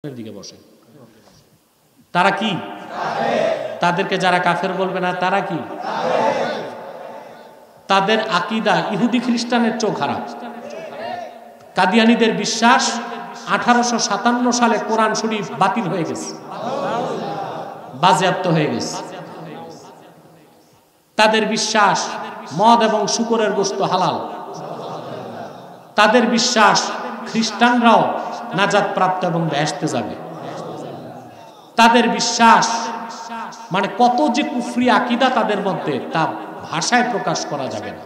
দিকে বসে। তারা কি? তাদেরকে যারা কাফের বলবে না তারা কি? তাদের আকীদা ইহুদি খ্রিস্টানের চেয়েও খারাপ। কাদিয়ানীদের বিশ্বাস 1857 সালে কোরআন শরীফ বাতিল হয়ে গেছে, বাজেয়াপ্ত হয়ে গেছে। তাদের বিশ্বাস মদ এবং শূকরের গোশত হালাল। তাদের বিশ্বাস খ্রিস্টানরাও নাজাত প্রাপ্ত এবং বেহেশতে যাবে। তাদের বিশ্বাস মানে কত যে কুফরি আকীদা তাদের মধ্যে, তা ভাষায় প্রকাশ করা যাবে না।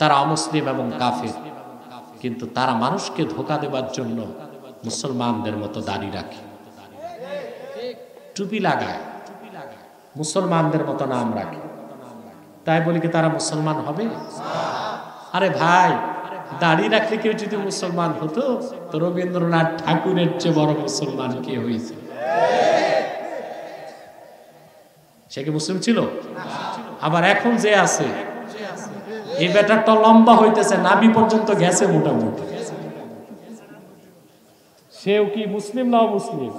তারা অমুসলিম এবং কাফের, কিন্তু তারা মানুষকে ধোঁকা দেবার জন্য মুসলমানদের মতো দাড়ি রাখে, টুপি লাগায়, মুসলমানদের মতো নাম রাখে। তাই বলি কি তারা মুসলমান হবে? আরে ভাই, দাড়ি রাখলে কেউ যদি মুসলমান হতো তো রবীন্দ্রনাথ ঠাকুরের চেয়ে বড় মুসলমান কে হয়েছে? সে কি মুসলিম ছিল? আবার এখন যে আছে এই ব্যাটারটা লম্বা হইতেছে, নাভি পর্যন্ত গেছে মোটামুটি, সেও কি মুসলিম না অমুসলিম?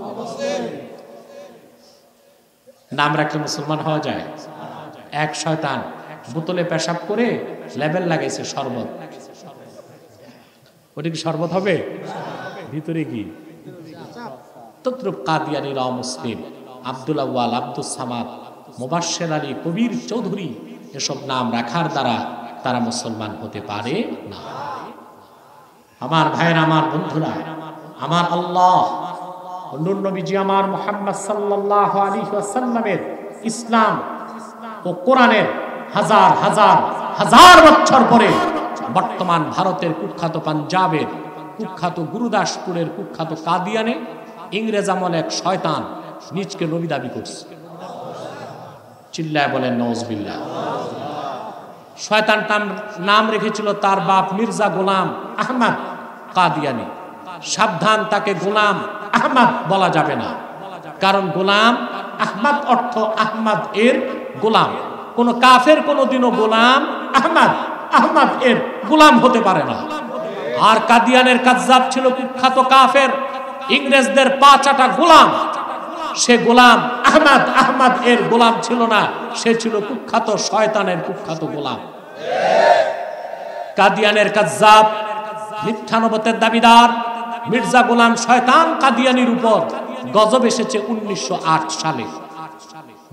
নাম রাখলে মুসলমান হওয়া যায়? এক শয়তান বোতলে পেশাব করে লেবেল লাগাইছে শরবত। ওটা কি শরবত হবে? ভিতরে কি? তদ্রুপ কাদিয়ানীরা অমুসলিম। আব্দুল আউয়াল, আব্দুস সামাদ, মুবাশশির আলী, কবির চৌধুরী এসব নাম রাখার দ্বারা তারা মুসলমান হতে পারে না। আমার ভাইয়েরা, আমার বন্ধুরা, আমার আল্লাহ নূর নবীজি আমার মুহাম্মদ সাল্লাল্লাহু আলাইহি ওয়াসাল্লামের ইসলাম ও কোরআনের হাজার হাজার হাজার বছর পরে বর্তমান ভারতের কুখ্যাত পাঞ্জাবের কুখ্যাত গুরুদাসপুরের কুখ্যাত কাদিয়ানে ইংরেজ আমলে এক শয়তান নিজকে নবী দাবি করছে। চিল্লায় বলেন নাউজুবিল্লাহ। শয়তান নাম রেখেছিল তার বাপ মির্জা গোলাম আহমদ কাদিয়ানী। সাবধান, তাকে গোলাম আহমদ বলা যাবে না, কারণ গোলাম আহমদ অর্থ আহমদ এর গোলাম। কোন কাফের কোনদিনও গোলাম আহমদ এর গোলাম হতে পারে না। আর কাদিয়ানের কাজ্জাব ছিল কুখ্যাত কাফের, ইংরেজদের পা চাটা গোলাম। সে গোলাম আহমদ এর গোলাম ছিল না, সে ছিল কুখ্যাত শয়তানের কুখ্যাত গোলাম। কাদিয়ানের কাজ্জাব, মিথ্যানবতের দাবিদার মির্জা গোলাম শয়তান কাদিয়ানির উপর গজব এসেছে 1908 সালে।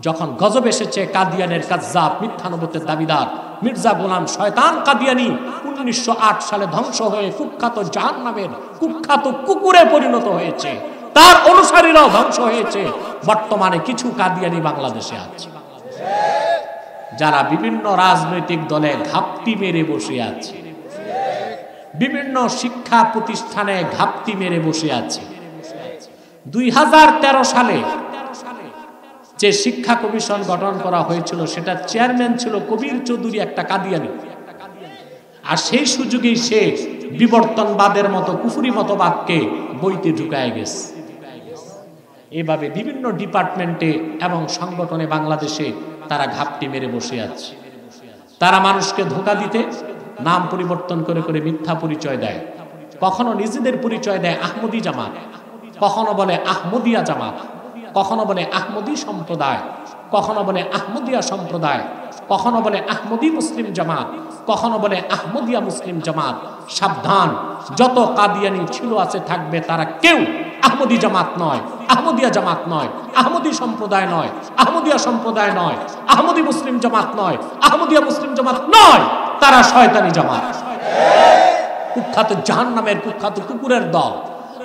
যখন গজব এসেছে, কাদিয়ানের কাজ্জাব মিথ্যানবতের দাবিদার মির্জা গোলাম শয়তান কাদিয়ানি 1908 সালে ধ্বংস হয়ে কুখ্যাত জাহান্নামের কুখ্যাত কুকুরে পরিণত হয়েছে। তার অনুসারীরাও ধ্বংস হয়েছে। বর্তমানে কিছু কাদিয়ানি বাংলাদেশে আছে, যারা বিভিন্ন রাজনৈতিক দলে ঘাপটি মেরে বসে আছে, বিভিন্ন শিক্ষা প্রতিষ্ঠানে ঘাপটি মেরে বসে আছে। 2013 সালে যে শিক্ষা কমিশন গঠন করা হয়েছিল, সেটা চেয়ারম্যান ছিল কবির চৌধুরী, একটা কাদিয়ানী। আর সেই সুযোগেই সে বিবর্তনবাদের মতো কুফরি মতবাদকে বইতে ঢুকায় গেছে। এভাবে বিভিন্ন ডিপার্টমেন্টে এবং সংগঠনে বাংলাদেশে তারা ঘাপটি মেরে বসে আছে। তারা মানুষকে ধোঁকা দিতে নাম পরিবর্তন করে করে মিথ্যা পরিচয় দেয়। কখনো নিজেদের পরিচয় দেয় আহমদী জামাত, কখনো বলে আহমদিয়া জামাত, কখনো বলে আহমদী সম্প্রদায়, কখনো বলে আহমদিয়া সম্প্রদায়, কখনো বলে আহমদী মুসলিম জামাত, কখনো বলে আহমদিয়া মুসলিম জামাত। সাবধান, যত কাদিয়ানি ছিল আছে থাকবে, তারা কেউ আহমদী জামাত নয়, আহমদিয়া জামাত নয়, আহমদী সম্প্রদায় নয়, আহমদিয়া সম্প্রদায় নয়, আহমদী মুসলিম জামাত নয়, আহমদিয়া মুসলিম জামাত নয়, তারা শয়তানি জামাত, কুখ্যাত জাহান্নামের কুখ্যাত কুকুরের দল।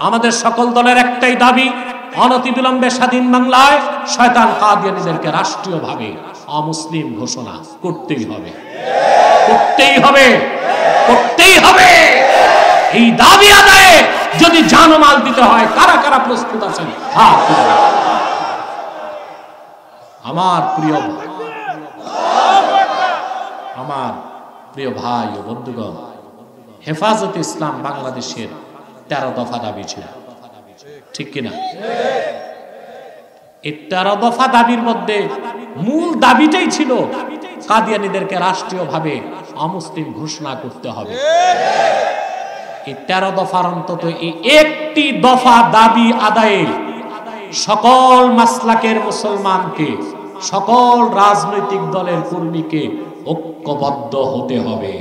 আমাদের সকল দলের একটাই দাবি, অনতিবিলম্বে স্বাধীন বাংলায় শয়তান কাদিয়ানীদেরকে রাষ্ট্রীয়ভাবে অমুসলিম ঘোষণা করতেই হবে, করতেই হবে, করতেই হবে। এই দাবি আদায়ে যদি জানমাল দিতে হয়, কারা কারা প্রস্তুত আছেন? আমার প্রিয় ভাই, আমার প্রিয় ভাই ও বন্ধুগণ, হেফাজতে ইসলাম বাংলাদেশের 13 দফা দাবি ছিল, ঠিক কিনা? এই 13 দফা দাবির মধ্যে মূল দাবিটাই ছিল কাদিয়ানীদেরকে রাষ্ট্রীয়ভাবে অমুসলিম ঘোষণা করতে হবে। এই 13 দফার অন্তত এই একটি দফা দাবি আদায়ে সকল মাসলাকের মুসলমানকে, সকল রাজনৈতিক দলের কর্মীকে ঐক্যবদ্ধ হতে হবে।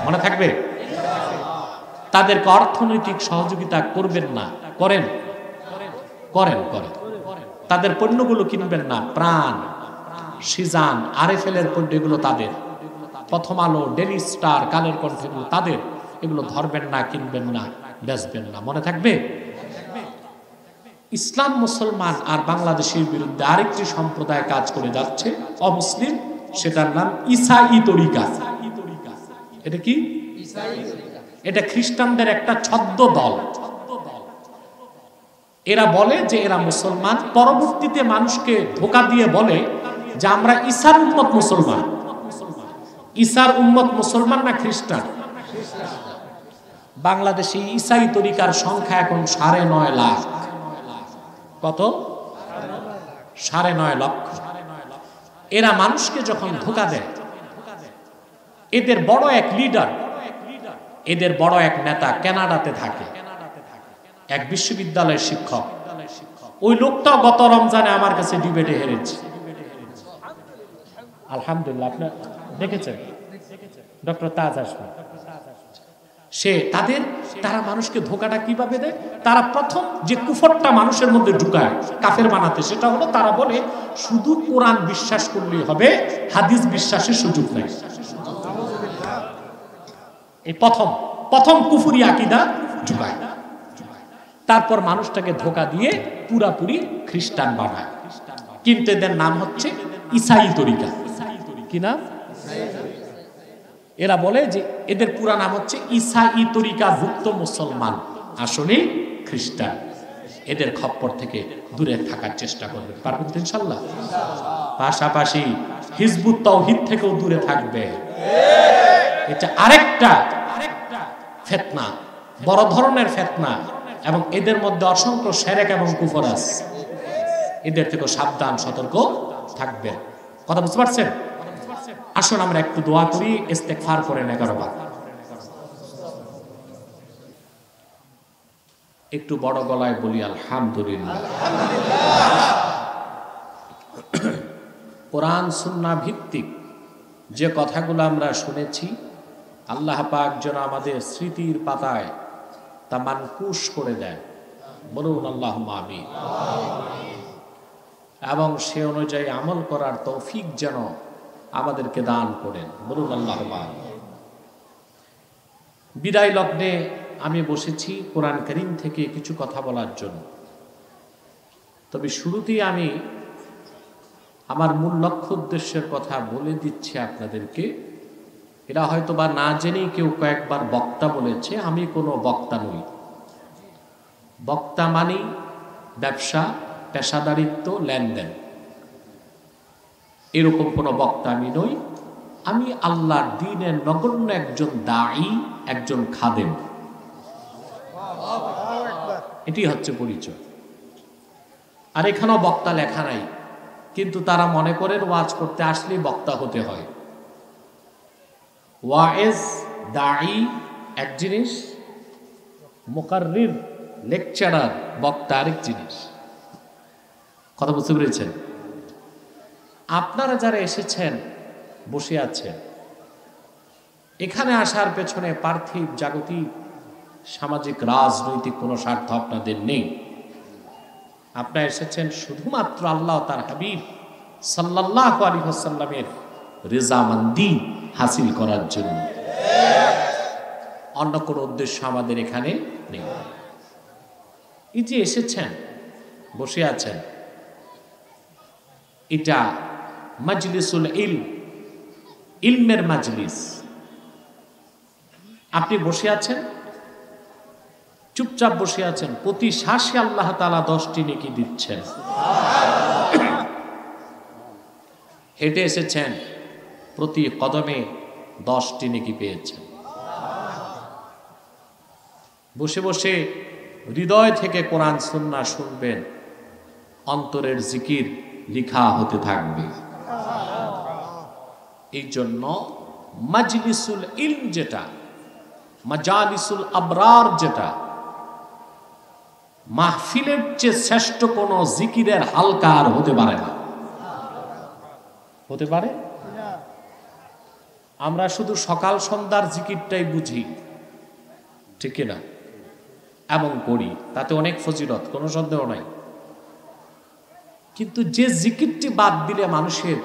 মনে থাকবে? তাদেরকে অর্থনৈতিক সহযোগিতা করবেন না, করেন করেন করেন। তাদের পণ্যগুলো কিনবেন না, প্রাণ, সিজান, আরএফএল এর পণ্যগুলো তাদের, প্রথম আলো, ডেলি স্টার, কালের কণ্ঠেগুলো তাদের, এগুলো ধরবেন না, কিনবেন না, বেচবেন না। মনে থাকবে? ইসলাম, মুসলমান আর বাংলাদেশের বিরুদ্ধে আরেকটি সম্প্রদায় কাজ করে যাচ্ছে, অমুসলিম, সেটার নাম ইসাই তরিকা। এটা কি? এটা খ্রিস্টানদের একটা ছদ্ম দল। এরা বলে যে এরা মুসলমান, পরবর্তীতে মানুষকে ধোঁকা দিয়ে বলে যে আমরা ঈসার উম্মত মুসলমান। ঈসার উম্মত মুসলমান না খ্রিস্টান? বাংলাদেশে ইসাই তরিকার সংখ্যা এখন 9.5 লাখ। কত? 9.5 লক্ষ। এরা মানুষকে যখন ধোঁকা দেয়, এদের বড় এক লিডার, এদের বড় এক নেতা কানাডাতে থাকে, এক বিশ্ববিদ্যালয়ের শিক্ষক। ওই লোকটাও গত রমজানে আমার কাছে ডিবেটে হেরেছে। আলহামদুলিল্লাহ, আপনি দেখেছেন ডক্টর তাজ আসবে। সে তারা মানুষকে ধোঁকাটা কিভাবে দেয়? তারা প্রথম যে কুফরটা মানুষের মধ্যে ঢুকায় কাফের বানাতে, সেটা হলো তারা বলে শুধু কোরআন বিশ্বাস করলেই হবে, হাদিস বিশ্বাসের সুযোগ নেই। এই প্রথম কুফরি আকীদা ঢুকায়। তারপর মানুষটাকে ধোঁকা দিয়ে পুরাপুরি খ্রিস্টান বানায়। কিন্তু এদের নাম হচ্ছে ইসাই তরিকা। কি নাম? এরা বলে যে এদের পুরা নাম হচ্ছে ইসাই তরিকা ভুক্ত মুসলমান, আসলে খ্রিস্টান। এদের খপ্পর থেকে দূরে থাকার চেষ্টা করবে, পারবেন তো ইনশাআল্লাহ? পাশাপাশি হিজবুত তাওহীদ থেকেও দূরে থাকবে। এটা আরেকটা ফিতনা, বড় ধরনের ফিতনা, এবং এদের মধ্যে অসংখ্য শিরক এবং কুফর আছে। এদের থেকে সাবধান, সতর্ক থাকবে। কথা বুঝতে পারছেন? আসুন আমরা একটু দোয়া করি, ইস্তেগফার করেন 11 বার। একটু বড় গলায় বলি আলহামদুলিল্লাহ। কোরআন সুন্নাহ ভিত্তিক যে কথাগুলো আমরা শুনেছি, আল্লাহ পাক যেন আমাদের স্মৃতির পাতায় তা মানকুশ করে দেন। বলুন আল্লাহুম্মা আমিন। এবং সে অনুযায়ী আমল করার তৌফিক যেন আমাদেরকে দান করেন। বলুন আল্লাহুম্মা আমিন। বিদায় লগ্নে আমি বসেছি কোরআন কারীম থেকে কিছু কথা বলার জন্য। তবে শুরুতেই আমি আমার মূল লক্ষ্য উদ্দেশ্যের কথা বলে দিচ্ছি আপনাদেরকে। এরা হয়তো বা না জেনেই কেউ কয়েকবার বক্তা বলেছে, আমি কোনো বক্তা নই। বক্তা মানি ব্যবসা, পেশাদারিত্ব, লেনদেন, এরকম কোনো বক্তা আমি নই। আমি আল্লাহর দ্বীনের নগণ্য একজন দাঈ, একজন খাদেম। এটি হচ্ছে পরিচয়। আর এখানেও বক্তা লেখা নাই, কিন্তু তারা মনে করেন ওয়াজ করতে আসলেই বক্তা হতে হয়। ওয়াইজ, দাঈ এক জিনিস, মুকাররির, লেকচারার, বক্তা আরেক জিনিস। কথা বুঝতে পেরেছেন? আপনারা যারা এসেছেন, বসে আছেন, এখানে আসার পেছনে পার্থিব, জাগতিক, সামাজিক, রাজনৈতিক কোনো স্বার্থ আপনাদের নেই। আপনারা এসেছেন শুধুমাত্র আল্লাহ তার হাবিব সাল্লাল্লাহু আলাইহি ওয়াসাল্লামের রিজামন্দি হাসিল করার জন্য। অন্য কোনো উদ্দেশ্য আমাদের এখানে নেই। এই যে এসেছেন, বসে আছেন, এটা মাজলিসুল ইলম, ইলমের মাজলিস। আপনি বসে আছেন, চুপচাপ বসে আছেন, প্রতি শ্বাসে আল্লাহ তাআলা 10টি নেকি দিচ্ছেন। হেঁটে এসেছেন, প্রতি কদমে 10টি নেকি পেয়েছেন। বসে বসে হৃদয় থেকে কোরআন সুন্নাহ শুনবেন, অন্তরের জিকির লিখা হতে থাকবে। এই জন্য মাজলিসুল ইলম যেটা, মাজালিসুল আবরার, যেটা মাহফিলের চেয়ে শ্রেষ্ঠ কোন জিকিরের হালকা আর হতে পারে না। হতে পারে? আমরা শুধু সকাল সন্ধ্যার জিকিরটাই বুঝি, ঠিক না? এবং করি, তাতে অনেক ফজিলত, কোনো সন্দেহ নাই। কিন্তু যে জিকিরটি বাদ দিলে মানুষের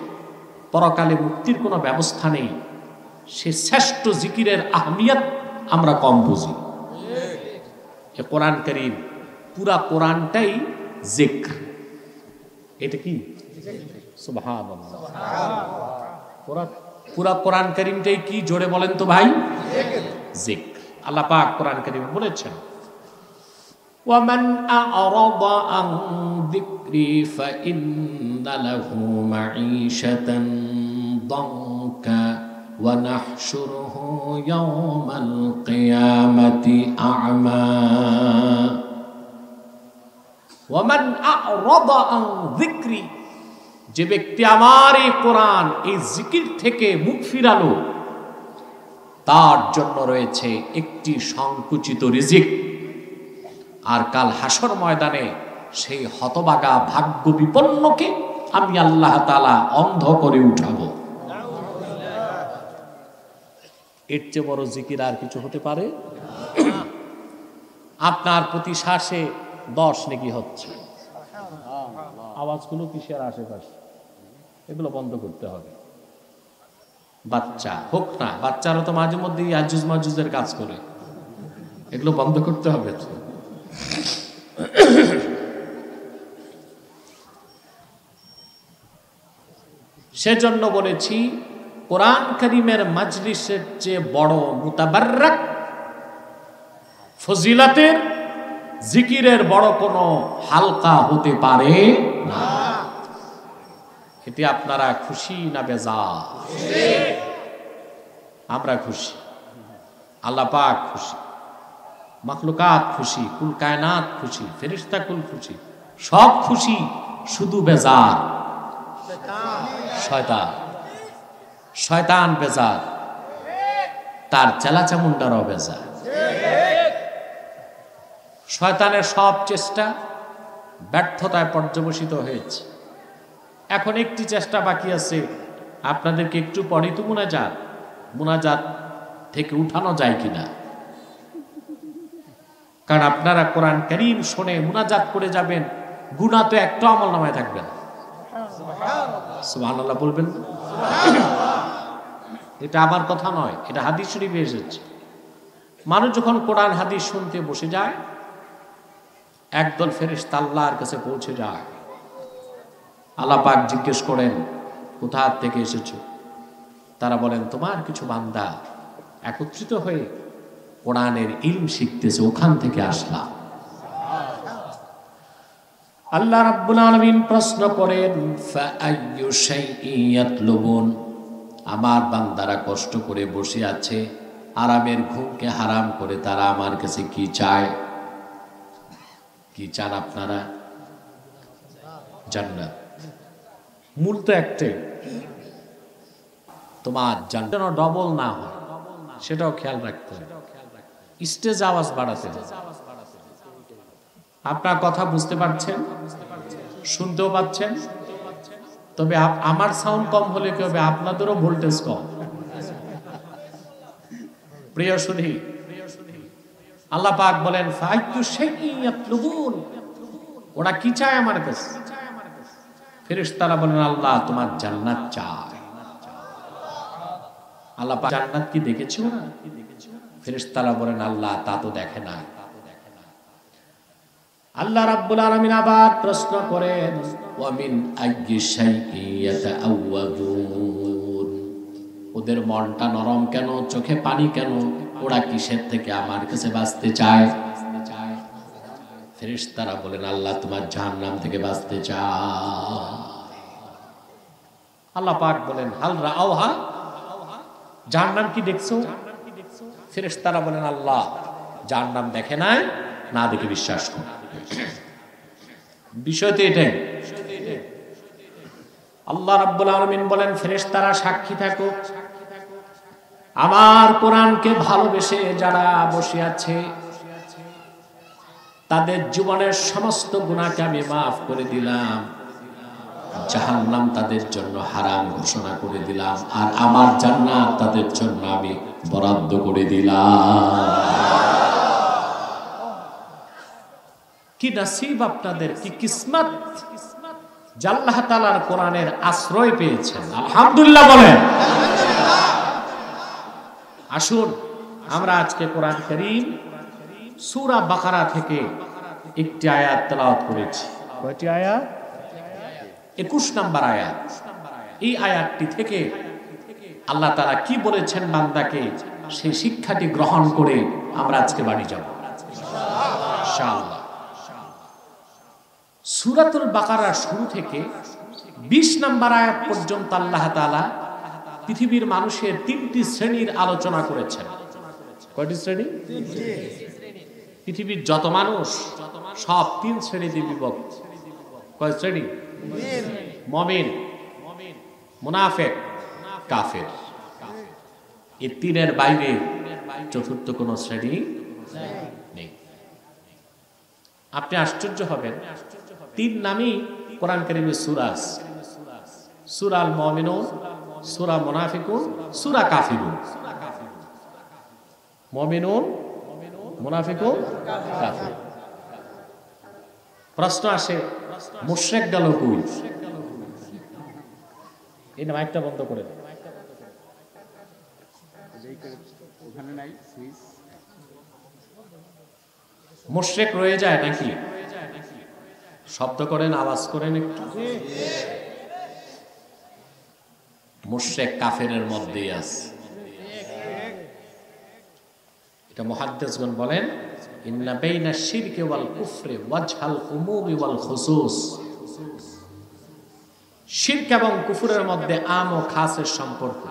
পরকালে মুক্তির কোনো ব্যবস্থা নেই, সে শ্রেষ্ঠ জিকিরের আহমিয়ত আমরা কম বুঝি। এ কোরআন কারীম, পুরা কোরআনটাই জিক্র। এটা কি? সুবহানাল্লাহ। পুরা কোরআন কারীমটাই কি? জোরে বলেন তো ভাই। জিক্র। আল্লাহ পাক কোরআন কারীমে বলেছেন, وَمَنْ أَعْرَضَ عَنْ ذِكْرِي فَإِنَّ لَهُ مَعِيشَةً ضَنكًا وَنَحْشُرُهُ يَوْمَ الْقِيَامَةِ أَعْمَى وَمَنْ أَعْرَضَ عَنْ ذِكْرِي, যে ব্যক্তি আমার এই কোরআন, এই জিকির থেকে মুখ ফিরালো, তার জন্য রয়েছে একটি সংকুচিত রিজিক। আর কাল হাসর ময়দানে সেই হতভাগা ভাগ্য বিপন্নকে আমি আল্লাহ তাআলা অন্ধ করে উঠাবো। এর চেয়ে বড় জিকির আর কিছু হতে পারে? আপনার প্রতি শ্বাসে 10 নেকি হচ্ছে, আওয়াজগুলো কিসের আশেপাশে? এগুলো বন্ধ করতে হবে। বাচ্চা হোক না, বাচ্চারা তো মাঝে মধ্যে ইয়াজুজ মাজুজের কাজ করে, এগুলো বন্ধ করতে হবে। সেজন্য বলেছি, কোরআন কারীমের মাজলিসের চেয়ে বড় মুতাবাররাক ফজিলতের জিকিরের বড় কোনো হালকা হতে পারে না। এতে আপনারা খুশি না বেজার? আমরা খুশি, আল্লাহ পাক খুশি, মাখলুকাত খুশি, কুল কায়নাত খুশি, ফেরেশতা কুল খুশি, সব খুশি, শুধু বেজার শয়তান। শয়তান বেজার, তার চেলাচামুন্ডারও বেজার। শয়তানের সব চেষ্টা ব্যর্থতায় পর্যবসিত হয়েছে। এখন একটি চেষ্টা বাকি আছে, আপনাদেরকে একটু পরেই তো মুনাজাত থেকে উঠানো যায় কিনা। কারণ আপনারা কোরআন কারীম শুনে মুনাজাত করে যাবেন, গুনাহ তো একটা আমলনামায় থাকবে না। সুবহানাল্লাহ বলবেন না? এটা আমার কথা নয়, এটা হাদিস শরীফে এসেছে। মানুষ যখন কোরআন হাদিস শুনতে বসে যায়, একদল ফেরেশতা আল্লাহর কাছে পৌঁছে যায়। আল্লাহ পাক জিজ্ঞেস করেন, কোথা থেকে এসেছো? তারা বলেন, তোমার কিছু বান্দা একত্রিত হয়ে কোরআনের ইলম শিখতেছে, ওখান থেকে আসলাম। আল্লাহ রাব্বুল আলামিন প্রশ্ন করেন, ফাআইয়ু শাইইন ইয়াতলুবুন, আমার বান্দারা কষ্ট করে বসে আছে, আরামের ঘুমকে হারাম করে তারা আমার কাছে কি চায়? কি চান আপনারা? জান্নাত। মূল তো একটাই, তোমার জান্নাত ডবল না হয় সেটাও খেয়াল রাখতে হবে। স্টেজ আওয়াজ বাড়াতে হবে। আপনার কথা বুঝতে পারছেন, শুনতেও পাচ্ছেন, তবে আমার সাউন্ড কম হলে কি হবে? আপনাদেরও ভোল্টেজ কম। প্রিয় সুধী, আল্লাহ পাক বলেন, ফাআইয়ু শাইইন ইয়াতলুবুন, ওরা কি চায় আমার কাছে? ফেরেশতারা বলেন, আল্লাহ তোমার জান্নাত চায়। আল্লাহ পাক জান্নাত কি দেখেছো না? ফেরেশতারা বলেন, আল্লাহ তা তো দেখে না। আল্লাহ রাব্বুল আলামিন আবার প্রশ্ন করেন, ওয়া মিন আইয়ি শাইইন ইয়াতাআওয়াযুন, ওদের মনটা নরম কেন, চোখে পানি কেন, ওরা কিসের থেকে আমার কাছে বাঁচতে চায়? ফেরেশতারা বলেন, আল্লাহ তোমার জাহান্নাম থেকে বাঁচতে চায়। আল্লাহ পাক বলেন, হাল রাআউহা, জাহান্নাম কি দেখছো? ফেরেশতারা বলেন, আল্লাহ জাহান্নাম দেখে নাই, না দেখে বিশ্বাস কর। বিষয় তো এটাই। আল্লাহ রাব্বুল আলামিন বলেন, ফেরেশতারা সাক্ষী থাকো, আমার কোরআনকে ভালোবেসে যারা বসে আছে তাদের জীবনের সমস্ত গুনাহকে আমি মাফ করে দিলাম, জাহান্নাম তাদের জন্য হারাম ঘোষণা করে দিলাম, আর আমার জান্নাত তাদের জন্য আমি বরাদ্দ করে দিলাম। কি নসিব আপনাদের, কি কিসমত যে আল্লাহ তাআলার কোরআনের আশ্রয় পেয়েছেন। আলহামদুলিল্লাহ বলেন। আসুন আমরা আজকে কোরআন কারীম সূরা বাকারা থেকে একটি আয়াত তেলাওয়াত করেছি। কয়টি আয়াত? 21 নম্বর আয়াত। এই আয়াতটি থেকে আল্লাহ তাআলা কি বলেছেন বান্দাকে, সেই শিক্ষাটি গ্রহণ করে আমরা আজকে বাড়ি যাব ইনশাআল্লাহ। সূরাতুল বাকারার শুরু থেকে 20 নম্বর আয়াত পর্যন্ত আল্লাহ তাআলা পৃথিবীর মানুষের 3টি শ্রেণীর আলোচনা করেছেন। কয়টি শ্রেণী? পৃথিবীর যত মানুষ সব 3 শ্রেণীতে বিভক্ত। কয় শ্রেণী? মুমিন, মুনাফিক, কাফের। এই তিনের বাইরে চতুর্থ কোন শ্রেণী নেই। আপনি আশ্চর্য হবেন, 3 নামই কোরআন কারীমের সূরা আছে। সূরা আল মুমিনুন, সূরা মুনাফিকুন, সূরা কাফিরুন। মুমিনুন, মুনাফিকুন, কাফির। প্রশ্ন আসে, মুশরিক গেল কই? এই মাইকটা বন্ধ করে দেন। ওখানে নাই সুইচ। মুশরিক রয়ে যায় নাকি? শব্দ করেন, আওয়াজ করেন একটু। মুশরিক কাফেরের মধ্যেই আছে। এটা মুহাদ্দিসগণ বলেন, ইন্না বাইনা শিরকি ওয়াল কুফরি ওয়াজহাল উমুমি ওয়াল খুসুস। শিরক এবং কুফরের মধ্যে আম ও খাসের সম্পর্ক।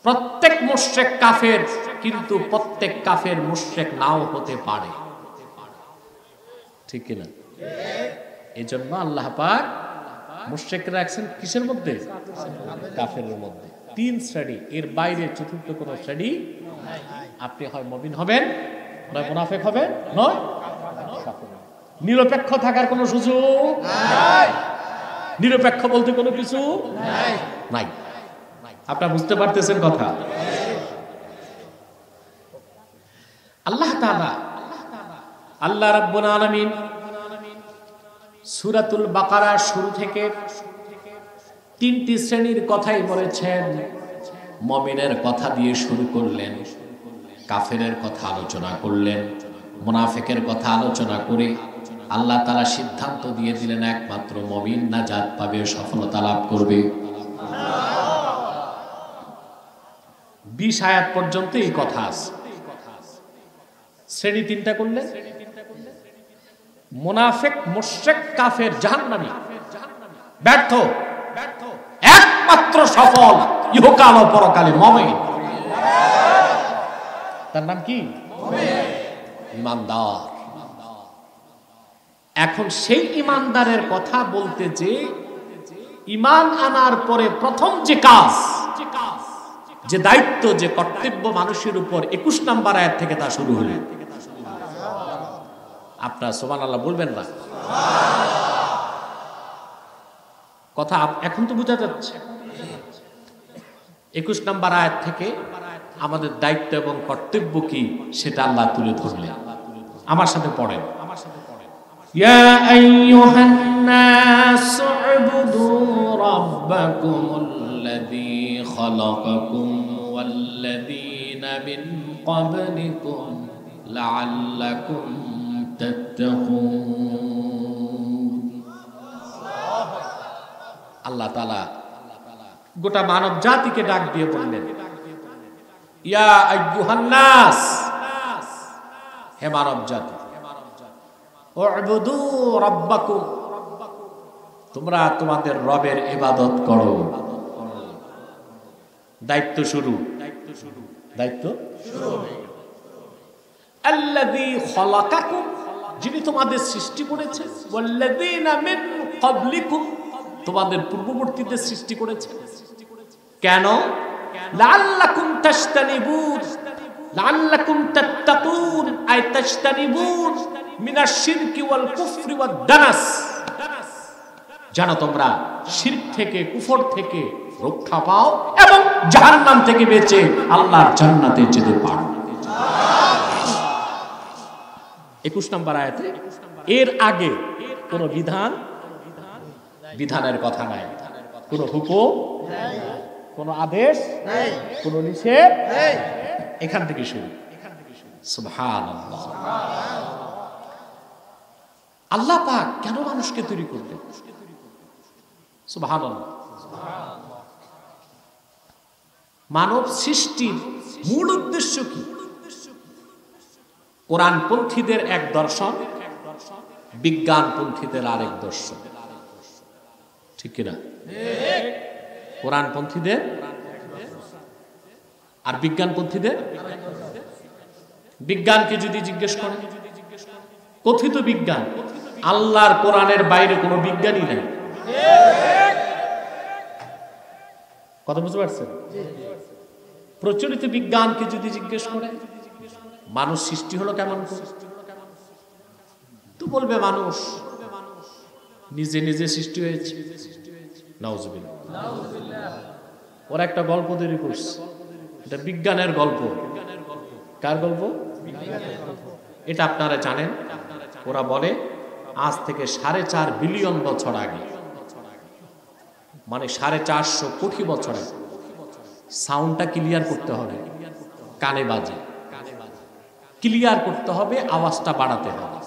প্রত্যেক মুশরিক কাফের, কিন্তু প্রত্যেক কাফের মুশরিক নাও হতে পারে। ঠিক কিনা? এজন্য আল্লাহ পাক মুশরিকরা রাখছেন কিসের মধ্যে? কাফেরের মধ্যে। 3 শ্রেণী, এর বাইরে চতুর্থ কোন শ্রেণী নাই। আপনি হয় মুমিন হবেন, নয় মুনাফিক হবেন, নয় কাফের। নিরপেক্ষ থাকার কোনো সুযোগ নাই। নিরপেক্ষ বলতে কোনো কিছু নাই। আপনারা বুঝতে পারতেছেন কথা? আল্লাহ তাআলা, আল্লাহ রাব্বুল আলামিন সূরাতুল বাকারার শুরু থেকে 3টি শ্রেণীর কথাই বলেছেন। মুমিনের কথা দিয়ে শুরু করলেন, কাফেরের কথা আলোচনা করলেন, মুনাফিকের কথা আলোচনা করে আল্লাহ তাআলা সিদ্ধান্ত দিয়ে দিলেন একমাত্র মুমিন নাজাত পাবে, সফলতা লাভ করবে। 20 আয়াত পর্যন্ত এই কথা আছে। শ্রেণী 3টা করলেন, মুনাফিক, মুশরিক, কাফের, জাহান্নামী। ব্যর্থ, একমাত্র সফল ইহকাল ও পরকালে মুমিন। তার নাম কি? ইমানদার। এখন সেই ইমানদারের কথা বলতে যে ঈমান আনার পরে প্রথম যে কাজ, যে দায়িত্ব, যে কর্তব্য মানুষের উপর 21 নম্বর আয়াত থেকে তা শুরু হলো। আপনারা সুবহানাল্লাহ বলবেন না? কথা এখন তো বোঝা যাচ্ছে। 21 নম্বর আয়াত থেকে আমাদের দায়িত্ব এবং কর্তব্য কি সেটা আল্লাহ তুলে ধরলেন। আমার সাথে পড়েন। ইয়া আইয়ুহান নাস উবুদু রাব্বাকুমুল্লাযী খালাকাকুম ওয়াল্লাযীনা মিন ক্বাবলিকুম লাআল্লাকুম তাত্তাকুন। আল্লাহ তাআলা গোটা মানব জাতিকে ডাক দিয়ে বললেন, ইয়া আইয়ুহান নাস, হে মানব জাতি, উবুদু রাব্বাকুম, তোমরা তোমাদের রবের ইবাদত করো। দায়িত্ব শুরু। আল্লাযী খালাকাকুম, যিনি তোমাদের সৃষ্টি করেছেন, ওয়াল্লাযীনা মিন ক্বাবলিকুম, তোমাদের পূর্ববর্তীদের সৃষ্টি করেছেন। কেন? লাআল্লাকুম তাশতানিবুন, লাআল্লাকুম তাত্তাকুন, আই তাশতানিবুন মিনাশ শিরকি ওয়াল কুফরি ওয়াদ দানাস, যেন তোমরা শিরক থেকে, কুফর থেকে রক্ষা পাও এবং জাহান্নাম থেকে বেঁচে আল্লাহর জান্নাতে যেতে পারো। 21 নম্বর আয়াতে এর আগে কোন বিধানের কথা নাই, কোন হুকুম, কোন আদেশ, কোন নিষেধ, এখান থেকে শুরু। সুবহানাল্লাহ। আল্লাহ পাক কেন মানুষকে তৈরি করলেন? সুবহানাল্লাহ। মানব সৃষ্টির মূল উদ্দেশ্য কি? কোরআনপন্থীদের এক দর্শন, বিজ্ঞানপন্থীদের আরেক দর্শন, ঠিক কিনা? কোরআনপন্থীদের আর বিজ্ঞানপন্থীদের। বিজ্ঞানকে যদি জিজ্ঞেস করেন, কথিত বিজ্ঞান, আল্লাহর কোরআনের বাইরে কোনো বিজ্ঞানই নেই। কথা বুঝতে পারছেন? প্রচলিত বিজ্ঞানকে যদি জিজ্ঞেস করেন মানুষ সৃষ্টি হলো কেমন করে, তো বলবে মানুষ নিজে নিজে সৃষ্টি হয়েছে। নাউজুবিল্লাহ। ওরা একটা গল্প তৈরি করছে, এটা বিজ্ঞানের গল্প। কার গল্প? এটা আপনারা জানেন। ওরা বলে আজ থেকে 4.5 বিলিয়ন বছর আগে, মানে 450 কোটি বছর আগে, সাউন্ডটা ক্লিয়ার করতে হবে, কানে বাজে, ক্লিয়ার করতে হবে, আওয়াজটা বাড়াতে হবে।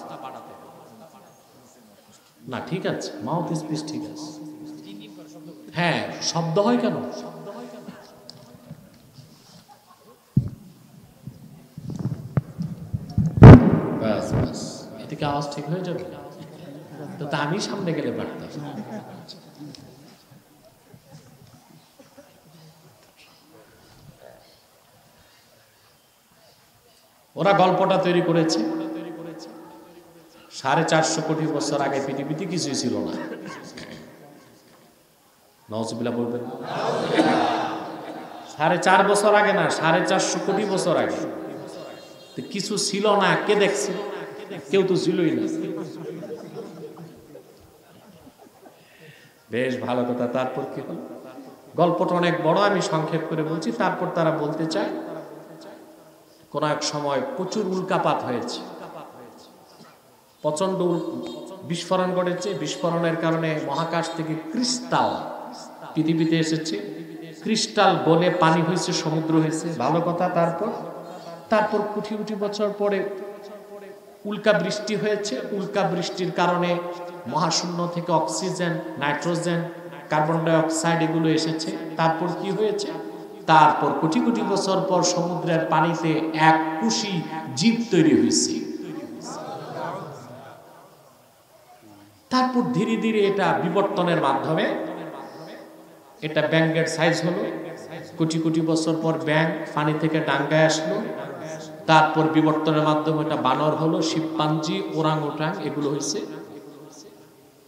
না ঠিক আছে, মাউথ স্পিচ ঠিক আছে। হ্যাঁ, শব্দ হয় কেন? বাস বাস, এদিকে আওয়াজ ঠিক হয়ে যাবে তো। আমি সামনে গেলে বাড়তাম। ওরা গল্পটা তৈরি করেছে 450 কোটি বছর আগে পৃথিবীতে কিছুই ছিল না। নাউজুবিল্লাহ বলবেন। 4.5 বছর আগে না, 450 কোটি বছর আগে কিছু ছিল না। কে দেখছে? কেউ তো ছিলই না। বেশ ভালো কথা। তারপর কি হলো? গল্পটা অনেক বড়, আমি সংক্ষেপ করে বলছি। তারপর তারা বলতে চায় কোন এক সময় প্রচুর উল্কাপাত হয়েছে, প্রচন্ড বিস্ফোরণ ঘটেছে। বিস্ফোরণের কারণে মহাকাশ থেকে ক্রিস্টাল পৃথিবীতে এসেছে, ক্রিস্টাল গলে পানি হয়েছে, সমুদ্র হয়েছে। ভালো কথা। তারপর কোটি কোটি বছর পরে উল্কা বৃষ্টি হয়েছে। উল্কা বৃষ্টির কারণে মহাশূন্য থেকে oxygen, nitrogen, carbon die oxide এগুলো এসেছে। তারপর কি হয়েছে? তারপর কোটি কোটি বছর পর সমুদ্রের পানিতে এক কুশি জীব তৈরি হয়েছে। তারপর ধীরে ধীরে এটা বিবর্তনের মাধ্যমে এটা ব্যাঙের সাইজ হলো। কোটি কোটি বছর পর ব্যাঙ পানি থেকে ডাঙ্গায় আসলো। তারপর বিবর্তনের মাধ্যমে এটা বানর হলো, শিম্পাঞ্জি, ওরাংউটাং এগুলো হয়েছে।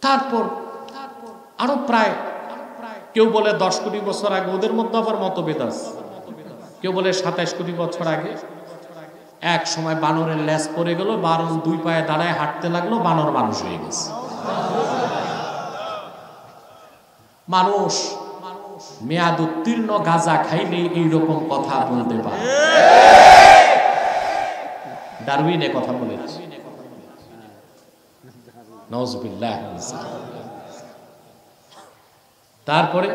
তারপর আরো প্রায়, কেউ বলে 10 কোটি বছর আগে, ওদের মধ্যে আবার মতভেদ আছে। কেউ বলে 27 কোটি বছর আগে এক সময় বানরের লেজ পড়ে গেল, বানর 2 পায়ে দাঁড়ায় হাঁটতে লাগলো, বানর মানুষ হয়ে গেছে। মানুষ মেয়াদ উত্তীর্ণ গাঁজা খাইলে এইরকম কথা বলতে পারে। ডারউইনে কথা বলেছে। নাউজুবিল্লাহ। তারপরে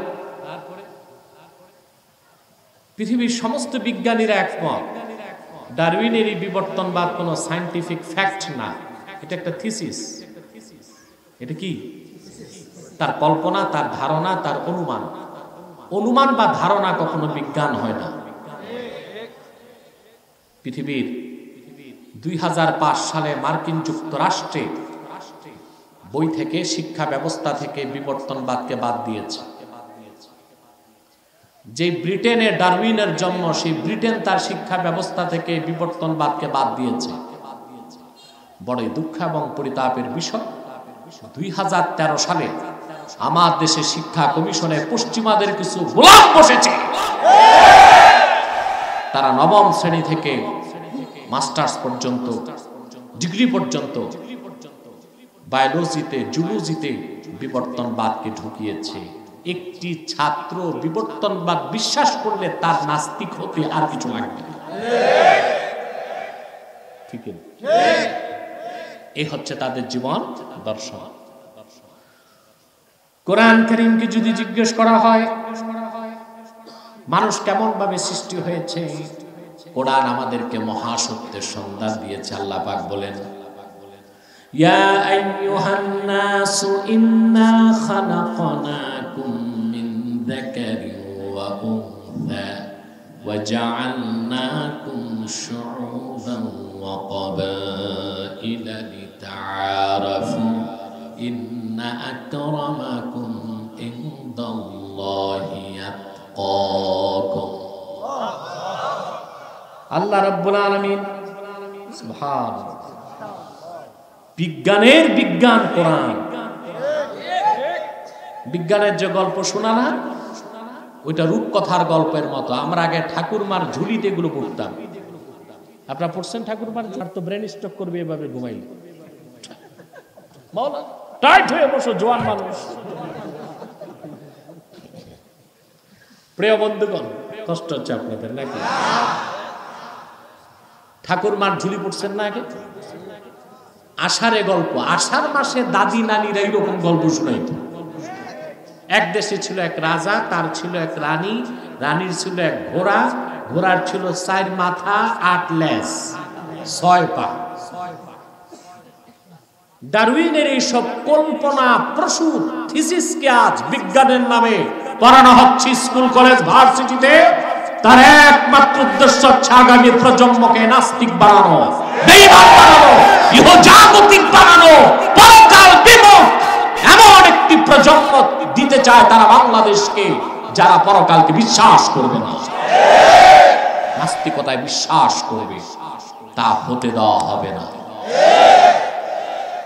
পৃথিবীর সমস্ত বিজ্ঞানীরা একমত, ডারউইনের এই বিবর্তনবাদ কোনো সায়েন্টিফিক ফ্যাক্ট না, এটা একটা থিসিস। এটা কি? তার কল্পনা, তার ধারণা, তার অনুমান। অনুমান বা ধারণা কখনো বিজ্ঞান হয় না। পৃথিবীর 2005 সালে মার্কিন যুক্তরাষ্ট্রে বই থেকে, শিক্ষা ব্যবস্থা থেকে বিবর্তনবাদকে বাদ দিয়েছে। যে ব্রিটেনে ডারউইনের জন্ম, সেই ব্রিটেন তার শিক্ষা ব্যবস্থা থেকে বিবর্তনবাদকে বাদ দিয়েছে। বড়ই দুঃখ এবং পরিতাপের বিষয়, 2013 সালে আমার দেশে শিক্ষা কমিশনে পশ্চিমাদের কিছু গোলাম বসেছে। তারা নবম শ্রেণী থেকে মাস্টার্স পর্যন্ত, ডিগ্রি পর্যন্ত বায়োলজিতে, জুলজিতে বিবর্তনবাদকে ঢুকিয়েছে। একটি ছাত্র বিবর্তনবাদ বিশ্বাস করলে তার নাস্তিক হতে আর কিছু লাগবে না। ঠিক না? এই হচ্ছে তাদের জীবন দর্শন। কোরআন কারীমকে যদি জিজ্ঞেস করা হয় মানুষ কেমন ভাবে সৃষ্টি হয়েছে, কোরআন আমাদেরকে মহাসত্যের সন্ধান দিয়েছে। আল্লাহ পাক বলেন, ইয়া আইয়ুহান নাসু ইন্না খালাকনাকুম মিন যাকারিন ওয়া উনসা ওয়া জাআলনাকুম শুউবান ওয়া ক্বাবাইলা লিতাআরাফু ইন্না আকরামাকুম ইনদাল্লাহি আতকাকুম। আল্লাহ রাব্বুল আলামিন সুবহানাল্লাহ, বিজ্ঞানের বিজ্ঞান কোরআন। বিজ্ঞানের যে গল্প শোনা না, ওইটা রূপকথার গল্পের মতো। আমরা আগে ঠাকুরমার ঝুলিতে এগুলো পড়তাম। আপনারা পড়ছেন ঠাকুরমার ঝুলি? তো ব্রেন স্ট্রোক করবে এভাবে ঘুমাইলে। টাইট হয়ে বসো জোয়ান মানুষ। প্রিয় বন্ধুগণ, কষ্ট হচ্ছে আপনাদের নাকি? ঠাকুরমার ঝুলি পড়ছেন না আগে? আষাঢ়ে গল্প, আষাঢ় মাসে দাদি নানিরা এইরকম গল্প শুনাইত। এক দেশে ছিল এক রাজা, তার ছিল এক রানী, রানীর ছিল এক ঘোড়া, ঘোড়ার ছিল 4 মাথা 8 লেজ 6 পা। ডারউইনের এইসব কল্পনা প্রসূত থিসিসকে আজ বিজ্ঞানের নামে পড়ানো হচ্ছে স্কুল, কলেজ, ভার্সিটিতে। তার একমাত্র উদ্দেশ্য হচ্ছে আগামী প্রজন্মকে নাস্তিক বানানো, বেঈমান বানানো, ইহজাগতিক বানানো, পরকাল বিমুখ এমন একটি প্রজন্ম দিতে চায় তারা বাংলাদেশকে, যারা পরকালকে বিশ্বাস করবে না, নাস্তিকতায় বিশ্বাস করবে। তা হতে দেওয়া হবে না।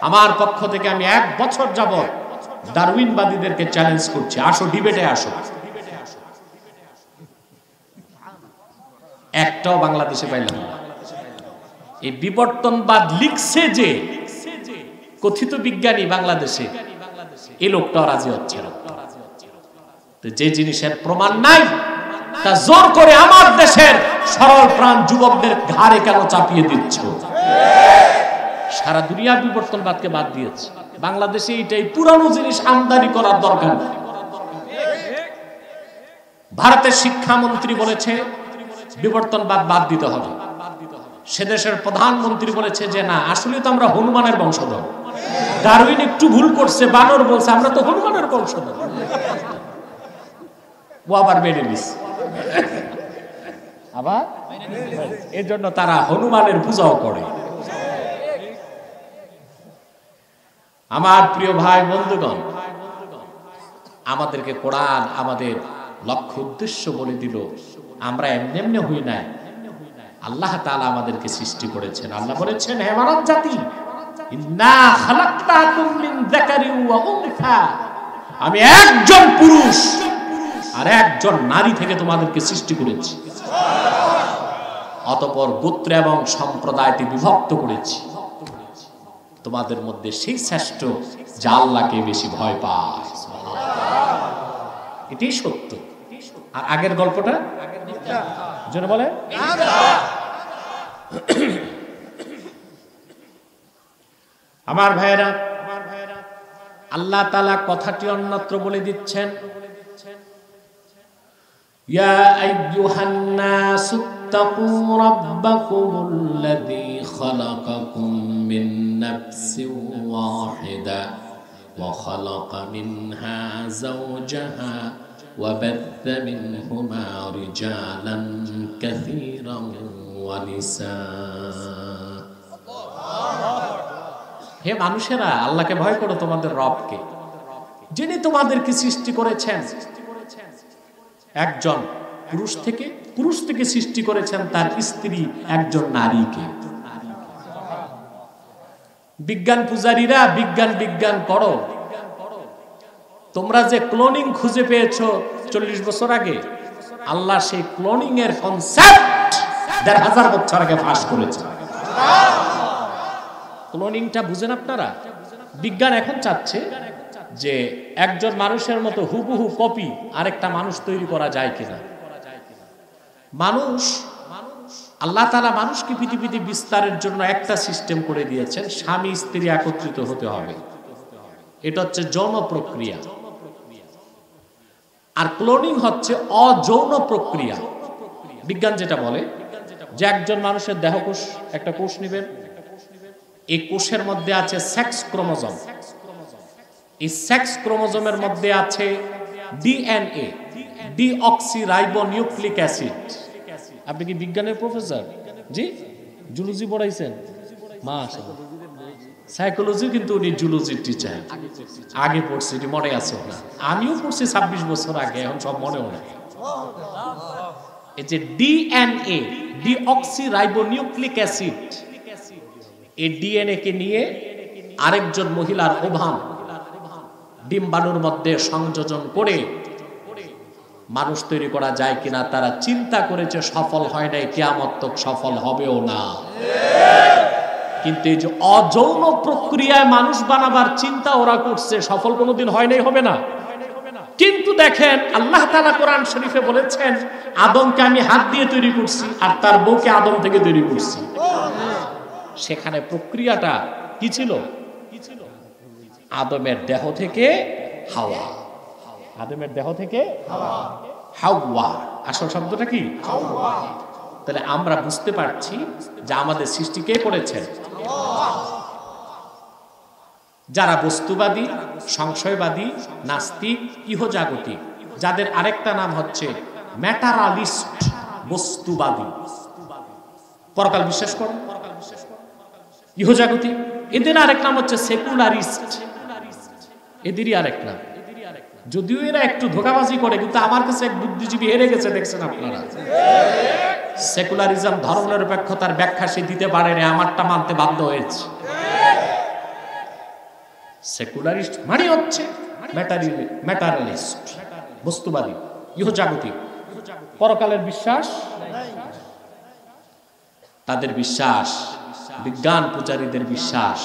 আমার পক্ষ থেকে আমি 1 বছর যাবত ডারউইনবাদীদেরকে চ্যালেঞ্জ করছি, আসো ডিবেটে আসো। একটাও বাংলাদেশে পাইলাম না। এই বিবর্তনবাদ লিখছে যে কথিত বিজ্ঞানী বাংলাদেশে, এই লোকটাও রাজি হচ্ছে না। তো যে জিনিসের প্রমাণ নাই তা জোর করে আমার দেশের সরল প্রাণ যুবকদের ঘাড়ে কেন চাপিয়ে দিচ্ছ? সারা দুনিয়া বিবর্তনবাদকে বাদ দিয়েছে, বাংলাদেশে এটাই পুরানো জিনিস আমদানি করার দরকার। ভারতের শিক্ষামন্ত্রী বলেছে বিবর্তনবাদ বাদ দিতে হবে। সে দেশের প্রধানমন্ত্রী বলেছে যে না, আসলে তো আমরা হনুমানের বংশধর। ডারউইন একটু ভুল করছে, বানর বলছে আমরা তো হনুমানের বংশধর। ও আবার মেনে নিস, আবার এর জন্য তারা হনুমানের পূজাও করে। আমার প্রিয় ভাই বন্ধুগণ, আমাদেরকে কোরআন আমাদের লক্ষ্য উদ্দেশ্য বলে দিল। আমরা এমনি এমনি হই নাই, আল্লাহ তাআলা আমাদেরকে সৃষ্টি করেছেন। আল্লাহ বলেছেন, হে মানব জাতি, ইন্না খালাকনাকুম মিন যাকারিন ওয়া উনসা, আমি একজন পুরুষ আর একজন নারী থেকে তোমাদেরকে সৃষ্টি করেছি। অতঃপর গোত্র এবং সম্প্রদায়তে বিভক্ত করেছি। তোমাদের মধ্যে সেই শ্রেষ্ঠ যা আল্লাহকে বেশি ভয় পায়। এটাই সত্য। আর আগের গল্পটা যেন বলে আমার ভাইয়েরা, আল্লাহ তাআলা কথাটি অন্যত্র বলে দিচ্ছেন, ইয়া আইয়ুহান নাসু তাকু রাব্বাকুমুল্লাযী খালাকাকুম মিন নাফসিন ওয়াহিদা ওয়া খালাকা মিনহা যাওজাহা ওয়া বাথা মিনহুমা রিজালান কাসীরান ওয়া নিসা। হে মানুষেরা, আল্লাহকে ভয় করো, তোমাদের রবকে, যিনি তোমাদেরকে সৃষ্টি করেছেন একজন পুরুষ থেকে সৃষ্টি করেছেন তার স্ত্রী একজন নারীকে। বিজ্ঞান পূজারীরা বিজ্ঞান করো, তোমরা যে ক্লোনিং খুঁজে পেয়েছো 40 বছর আগে, আল্লাহ সেই ক্লোনিং এর কনসেপ্ট ১,৫০০ বছর আগে ফাঁস করেছে। ক্লোনিংটা বুঝেন আপনারা? বিজ্ঞান এখন চাচ্ছে যে একজন মানুষের মতো হুবহু কপি আরেকটা মানুষ তৈরি করা যায় কিনা। আল্লাহ তাআলা মানুষকে পৃথিবীতে বিস্তারের জন্য একটা সিস্টেম করে দিয়েছেন, স্বামী স্ত্রী একত্রিত হতে হবে। এটা হচ্ছে যৌন প্রক্রিয়া। আর ক্লোনিং হচ্ছে অযৌন প্রক্রিয়া। বিজ্ঞান যেটা বলে যে একজন মানুষের দেহকোষ, একটা কোষ নেবেন, এই কোষের মধ্যে আছে সেক্স ক্রোমোজোম, এই সেক্স ক্রোমোজোমের মধ্যে আছে ডিএনএ, ডিঅক্সিরাইবোনিউক্লিক অ্যাসিড। আপনি কি বিজ্ঞানের প্রফেসর? জি, জুলজি পড়াইছেন? মাশাআল্লাহ। সাইকোলজি কিন্তু উনি জুলজির টিচার, আগে পড়ছি, এটি মনে আছে না? আমিও পড়ছি ২৬ বছর আগে, এখন সব মনেও নাই। এই যে ডিএনএ, ডিঅক্সিরাইবোনিউক্লিক অ্যাসিড, এই ডিএনএ কে নিয়ে আরেকজন মহিলার ওভাম ডিম্বাণুর মধ্যে সংযোজন করে মানুষ তৈরি করা যায় কিনা তারা চিন্তা করেছে, সফল হয় নাই, কিয়ামত তক সফল হবেও না। কিন্তু এই যে অযৌন প্রক্রিয়ায় মানুষ বানাবার চিন্তা ওরা করছে, সফল কোনোদিন হয় নাই, হবে না। কিন্তু দেখেন আল্লাহ তাআলা কোরআন শরীফে বলেছেন, আদমকে আমি হাত দিয়ে তৈরি করছি আর তার বউকে আদম থেকে তৈরি করছি। সেখানে প্রক্রিয়াটা কি ছিল? আদমের দেহ থেকে হাওয়া, আদমের দেহ থেকে হাওয়া। আসল শব্দটা কি? তাহলে আমরা বুঝতে পারছি যে আমাদের সৃষ্টি কে করেছেন? যারা বস্তুবাদী, সংশয়বাদী, নাস্তিক, ইহজাগতিক, যাদের আরেকটা নাম হচ্ছে ম্যাটারালিস্ট, বস্তুবাদী, পরকাল বিশ্বাস করেন, ইহজাগতিক। এদের আরেক নাম হচ্ছে সেকুলারিস্ট, এদেরই আরেক নাম। যদিও এরা একটু ধোঁকাবাজি করে, কিন্তু আমার কাছে এক বুদ্ধিজীবী হেরে গেছে, দেখছেন আপনারা। সেকুলারিজম, ধর্মনিরপেক্ষতার ব্যাখ্যা সে দিতে পারেনি, আমারটা মানতে বাধ্য হয়েছে। সেকুলারিস্ট মানে হচ্ছে ম্যাটারালিস্ট, বস্তুবাদী, ইহজাগতিক, পরকালের বিশ্বাস তাদের বিশ্বাস, বিজ্ঞান পূজারীদের বিশ্বাস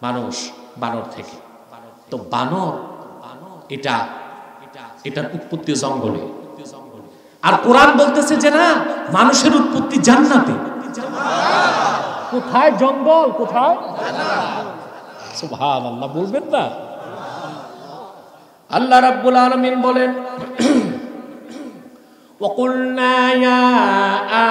মানুষ বানর থেকে। তো বানর এটার উৎপত্তি জঙ্গলে, আর কোরআন বলতেছে যে না, মানুষের উৎপত্তি জান্নাতে। কোথায় জঙ্গল, কোথায়? সুবহানাল্লাহ, বলবেন না? আল্লাহ রাব্বুল আলামিন বলেন, وَقُلْنَا يَا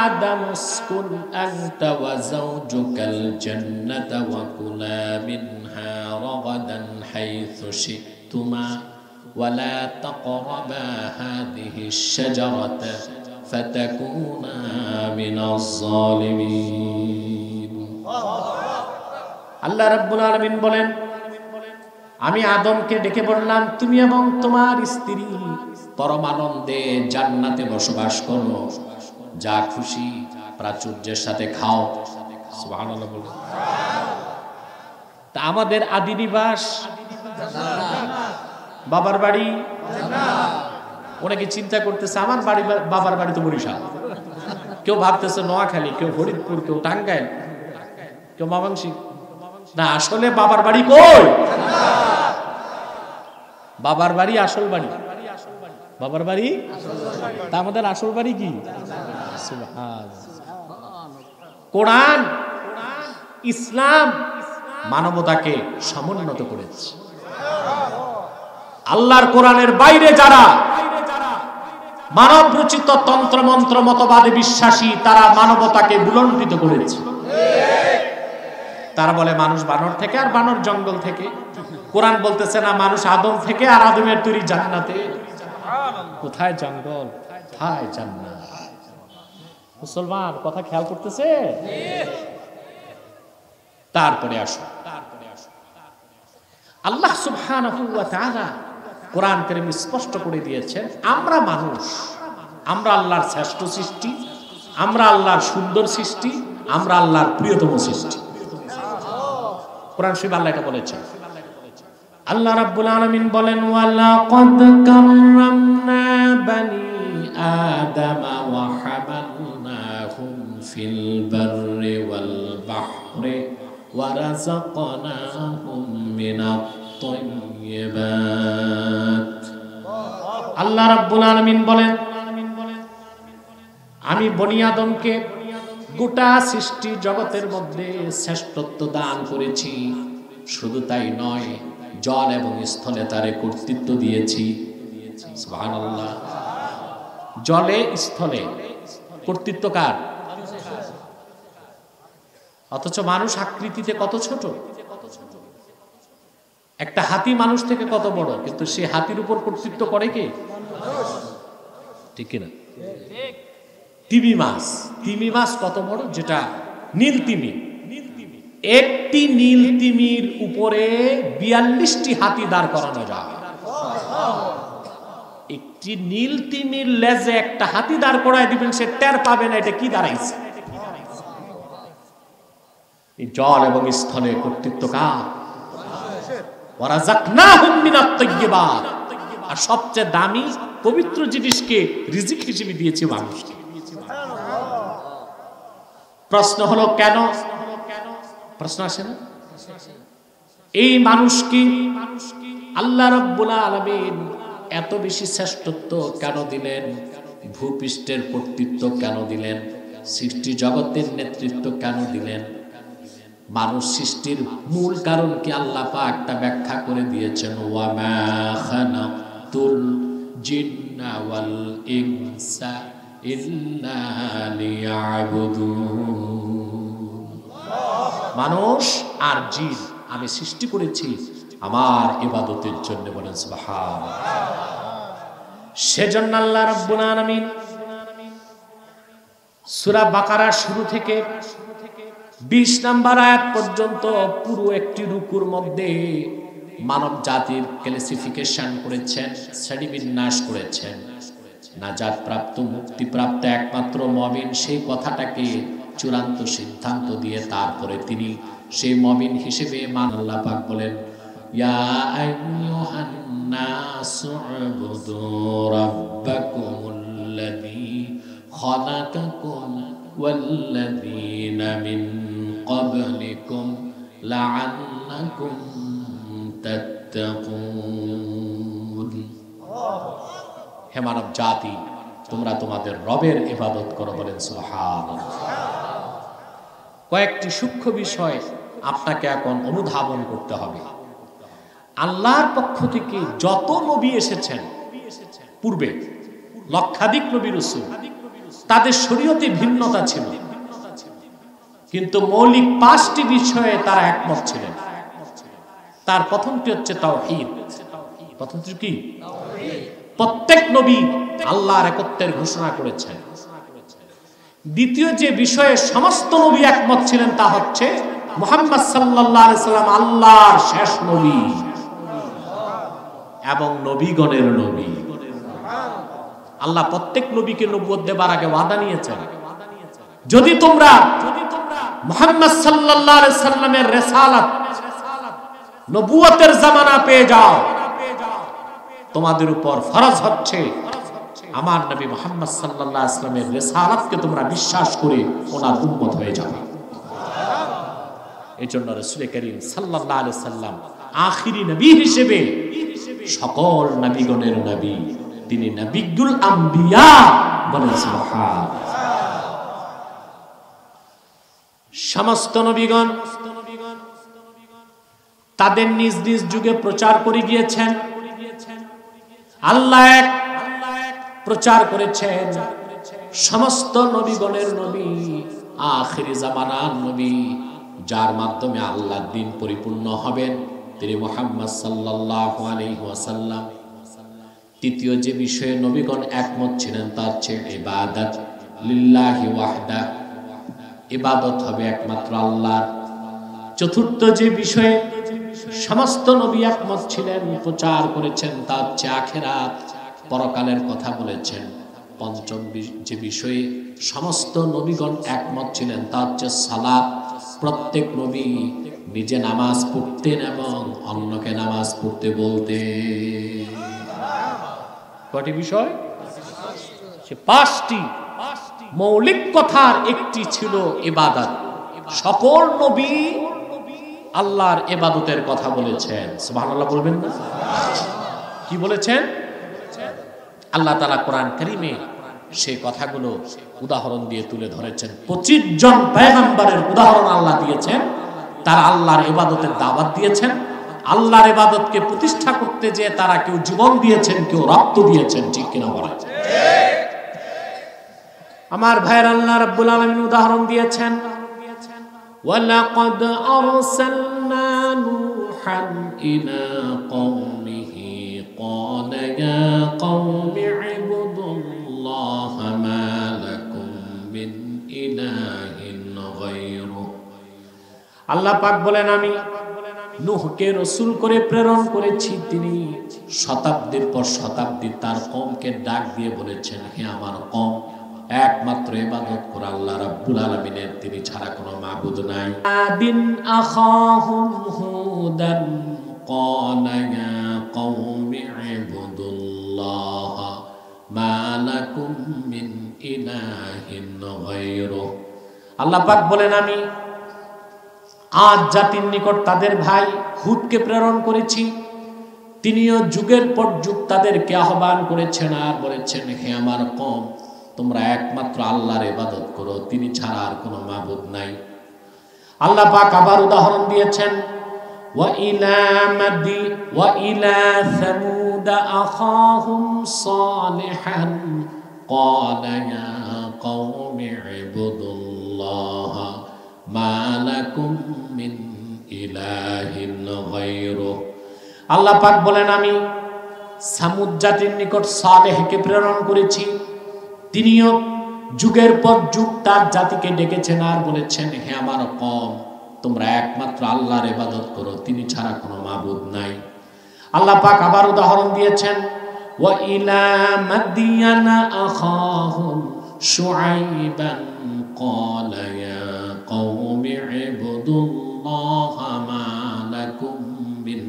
آدَمُ اسْكُنْ أَنْتَ وَزَوْجُكَ الْجَنَّةَ وَكُلَا مِنْهَا رَغَدًا حَيْثُ شِئْتُمَا وَلَا تَقْرَبَا هَذِهِ الشَّجَرَةَ فَتَكُونَا مِنَ الظَّالِمِينَ। আল্লাহ রাব্বুল আলামিন বলেন, আমি আদমকে ডেকে বললাম, তুমি এবং তোমার স্ত্রী পরমানন্দে জান্নাতে বসবাস করো, যা খুশি প্রাচুর্যের সাথে খাও। সুবহানাল্লাহ বলে। তা আমাদের আদি নিবাস বাবার বাড়ি, অনেকে চিন্তা করতেছে আমার বাড়ি, বাবার বাড়ি তো বরিশাল, কেউ ভাবতেছে নোয়াখালী, কেউ ফরিদপুর, কেউ টাঙ্গাইল, কেউ ময়মনসিংহ। না, আসলে বাবার বাড়ি কই? বাবার বাড়ি আসল বাড়ি, বাবার বাড়ি। তা আমাদের আসল বাড়ি কি? কোরআন, ইসলাম মানবতাকে সমুন্নত করেছে। আল্লাহর কোরআনের বাইরে যারা মানব রচিত তন্ত্র মন্ত্র মতবাদে বিশ্বাসী, তারা মানবতাকে ভুলণ্ঠিত করেছে। তারা বলে মানুষ বানর থেকে আর বানর জঙ্গল থেকে। কোরআন বলতেছে না, মানুষ আদম থেকে আর আদমের তৈরি জান্নাতে। কোথায় জঙ্গল, কোথায় জান্নাত? মুসলমান কথা খেয়াল করতেছে? তারপরে আসো, আল্লাহ সুবহানাহু ওয়া তাআলা কোরআন কারীমে স্পষ্ট করে দিয়েছেন, আমরা মানুষ, আমরা আল্লাহর শ্রেষ্ঠ সৃষ্টি, আমরা আল্লাহর সুন্দর সৃষ্টি, আমরা আল্লাহর প্রিয়তম সৃষ্টি। কোরআন শরীফে আল্লাহ এটা বলেছেন। আল্লাহ রাব্বুল আলামিন বলেন, ওয়ালাকাদ কাররামনা বানি আদাম ওয়া হামালনাহুম ফিল বাররি ওয়াল বাহরি ওয়া রাযাকনাহুম মিনাত তাইয়্যিবাত। আল্লাহ রাব্বুল আলামিন বলেন, আমি বনি আদমকে গোটা সৃষ্টি জগতের মধ্যে শ্রেষ্ঠত্ব দান করেছি। শুধু তাই নয়, জল এবং স্থলে তারে কর্তৃত্ব দিয়েছি। সুবহানাল্লাহ। জলে স্থলে কর্তৃত্ব কার? অথচ মানুষ আকৃতিতে কত ছোট। একটা হাতি মানুষ থেকে কত বড়, কিন্তু সে হাতির উপর কর্তৃত্ব করে কে? ঠিক কিনা? তিমি মাছ কত বড়, যেটা নীল তিমি। একটি নীল তিমির উপরে ৪২টি হাতি দাঁড় করানো যায়। একটি নীল তিমির লেজে একটা হাতি দাঁড় করায় দিবেন, সে টের পাবে না এটা কি দাঁড়াইছে। এই জল এবং স্থলে কর্তৃত্ব কার? ওয়ারাযাকনাহুম মিনাত তাইয়্যিবাত। আর সবচেয়ে দামি পবিত্র জিনিসকে রিজিক হিসেবে দিয়েছে মানুষকে। প্রশ্ন হলো কেন? প্রশ্ন আসে না? এই মানুষকে আল্লাহ রাব্বুল আলামিন এত বেশি শ্রেষ্ঠত্ব কেন দিলেন? ভূপৃষ্ঠের কর্তৃত্ব কেন দিলেন? সৃষ্টি জগতের নেতৃত্ব কেন দিলেন? মানুষ সৃষ্টির মূল কারণ কি আল্লাহ পাক তা ব্যাখ্যা করে দিয়েছেন। ওয়া মা খালাকতুল জিন্না ওয়াল ইনসা ইল্লা লিয়াবুদুন। মানুষ আর জিন আমি সৃষ্টি করেছি আমার ইবাদতের জন্য। বলেন সুবহানাল্লাহ। সেজন্য আল্লাহ রাব্বুল আলামিন সূরা বাকারা শুরু থেকে ২০ নম্বর আয়াত পর্যন্ত পুরো একটি রুকুর মধ্যে মানব জাতির ক্লাসিফিকেশন করেছেন, শ্রেণীবিন্যাস করেছেন। নাজাত প্রাপ্ত, মুক্তিপ্রাপ্ত একমাত্র মুমিন, সেই কথাটাকে চূড়ান্ত সিদ্ধান্ত দিয়ে তারপরে তিনি সেই মুমিন হিসেবে আল্লাহ পাক বলেন, ইয়া আইয়ুহান নাসু উবুদু রাব্বাকুমুল্লাযী খালাকাকুম ওয়াল্লাযীনা মিন ক্বাবলিকুম লাআল্লাকুম তাত্তাকুন। হে মানব জাতি, তোমরা তোমাদের রবের ইবাদত করো। বলেন সুবহানাল্লাহ। কয়েকটি সূক্ষ্ম বিষয় আপনাকে এখন অনুধাবন করতে হবে। আল্লাহর পক্ষ থেকে যত নবী এসেছেন পূর্বে, লক্ষাধিক নবী রাসূল, তাদের শরীয়তে ভিন্নতা ছিল, কিন্তু মৌলিক 5টি বিষয়ে তারা একমত ছিলেন। তার প্রথমটি হচ্ছে তাওহীদ। প্রথমটি কি? প্রত্যেক নবী আল্লাহর একত্বের ঘোষণা করেছেন। দ্বিতীয় যে বিষয়ে সমস্ত নবী একমত ছিলেন তা হচ্ছে মুহাম্মদ সাল্লাল্লাহু আলাইহি সাল্লাম আল্লাহর শেষ নবী এবং নবীগণের নবী। আল্লাহ প্রত্যেক নবীকে নবুয়ত দেবার আগে ওয়াদা নিয়েছেন, যদি তোমরা মুহাম্মদ সাল্লাল্লাহু আলাইহি সাল্লামের রিসালাত নবুয়তের জামানা পেয়ে যাও, তোমাদের উপর ফরজ হচ্ছে আমার নবী মুহাম্মদ সাল্লাল্লাহু আলাইহি সাল্লামের রিসালাতকে তোমরা বিশ্বাস করে ওনার উম্মত হয়ে যাবে। এজন্য রাসূল করিম সাল্লাল্লাহু আলাইহি সাল্লাম আখিরি নবী হিসেবে সকল নবীগণের নবী, তিনি নবিয়ুল আম্বিয়া। বলেন সুবহানাল্লাহ। সমস্ত নবীগণ তাদের নিজ নিজ যুগে প্রচার করে গিয়েছেন। আল্লাহ এক প্রচার করেছেন। সমস্ত নবীগণের নবী আখিরি জামানার নবী, যার মাধ্যমে আল্লাহর দ্বীন পরিপূর্ণ হবেন, তিনি মুহাম্মদ সাল্লাল্লাহু আলাইহি ওয়াসাল্লাম। তৃতীয় যে বিষয়ে নবীগণ একমত ছিলেন তা হচ্ছে ইবাদত লিল্লাহি ওয়াহদা, ইবাদত হবে একমাত্র আল্লাহর। চতুর্থ যে বিষয়ে সমস্ত নবী একমত ছিলেন, প্রচার করেছেন, তা হচ্ছে আখিরাত, পরকালের কথা বলেছেন। পঞ্চম যে বিষয়ে সমস্ত নবীগণ একমত ছিলেন তা হচ্ছে সালাত। প্রত্যেক নবী নিজে নামাজ পড়তেন এবং অন্যকে নামাজ পড়তে বলতেন। কয়টি বিষয়? সে 5টি মৌলিক কথার একটি ছিল ইবাদত। সকল নবী আল্লাহর ইবাদতের কথা বলেছেন। সুবহানাল্লাহ বলবেন না? কি বলেছেন? আল্লাহ তাআলা কোরআন কারীমে সেই কথাগুলো উদাহরণ দিয়ে তুলে ধরেছেন। 25 জন পয়গম্বরের উদাহরণ আল্লাহ দিয়েছেন, তারা আল্লাহর ইবাদতের দাওয়াত দিয়েছেন। আল্লাহর ইবাদতকে প্রতিষ্ঠা করতে যে তারা কেউ জীবন দিয়েছেন, কেউ রক্ত দিয়েছেন। ঠিক কিনা বলেন? আমার ভাইয়ের, আল্লাহ রাব্বুল আলামিন উদাহরণ দিয়েছেন, ওয়ালাকাদ আরসালনা নূহান ইলা কওমিহি ক্বালা ইয়া কওমি ইবুদুল্লাহা মা লাকুম মিন ইলাহিন গায়রুহু। আল্লাহ পাক বলেন, আমি নূহকে রাসূল করে প্রেরণ করেছি। তিনি শতাব্দীর পর শতাব্দী তার কওমকে ডাক দিয়ে বলেছেন, হে আমার কওম, একমাত্র ইবাদত করো আল্লাহ রাব্বুল আলামিনের, তিনি ছাড়া কোনো মাবুদ নাই। আদিন আখাহুম হুদান ক্বালা ইয়া কওমি ইবুদুল্লাহ মা লাকুম মিন ইলাহিন গায়রুহু। আল্লাহ পাক বলেন, আমি আদ জাতির নিকট তাদের ভাই হুদকে প্রেরণ করেছি। তিনিও যুগের পর যুগ তাদেরকে আহ্বান করেছেন আর বলেছেন, হে আমার কওম, তোমরা একমাত্র আল্লাহর ইবাদত করো, তিনি ছাড়া আর কোনো মাবুদ নাই। আল্লাহ পাক আবার উদাহরণ দিয়েছেন, ওয়া ইলা সামুদ আখাহুম সালিহান ক্বালা ইয়া কওমি ইবুদুল্লাহ মা লাকুম মিন ইলাহিন গায়রুহু। আল্লাহ পাক বলেন, আমি সামুদ জাতির নিকট সালেহকে প্রেরণ করেছি। তিনিও যুগের পর যুগ তার জাতিকে ডেকেছেন আর বলেছেন, হে আমার কওম, তোমরা একমাত্র আল্লাহর ইবাদত করো, তিনি ছাড়া কোনো মাবুদ নাই। আল্লাহ পাক আবার উদাহরণ দিয়েছেন, ওয়া ইলা মাদিয়ানা আখাহুম শুআইবান ক্বালা ইয়া কওমি ইবুদুল্লাহ মা লাকুম মিন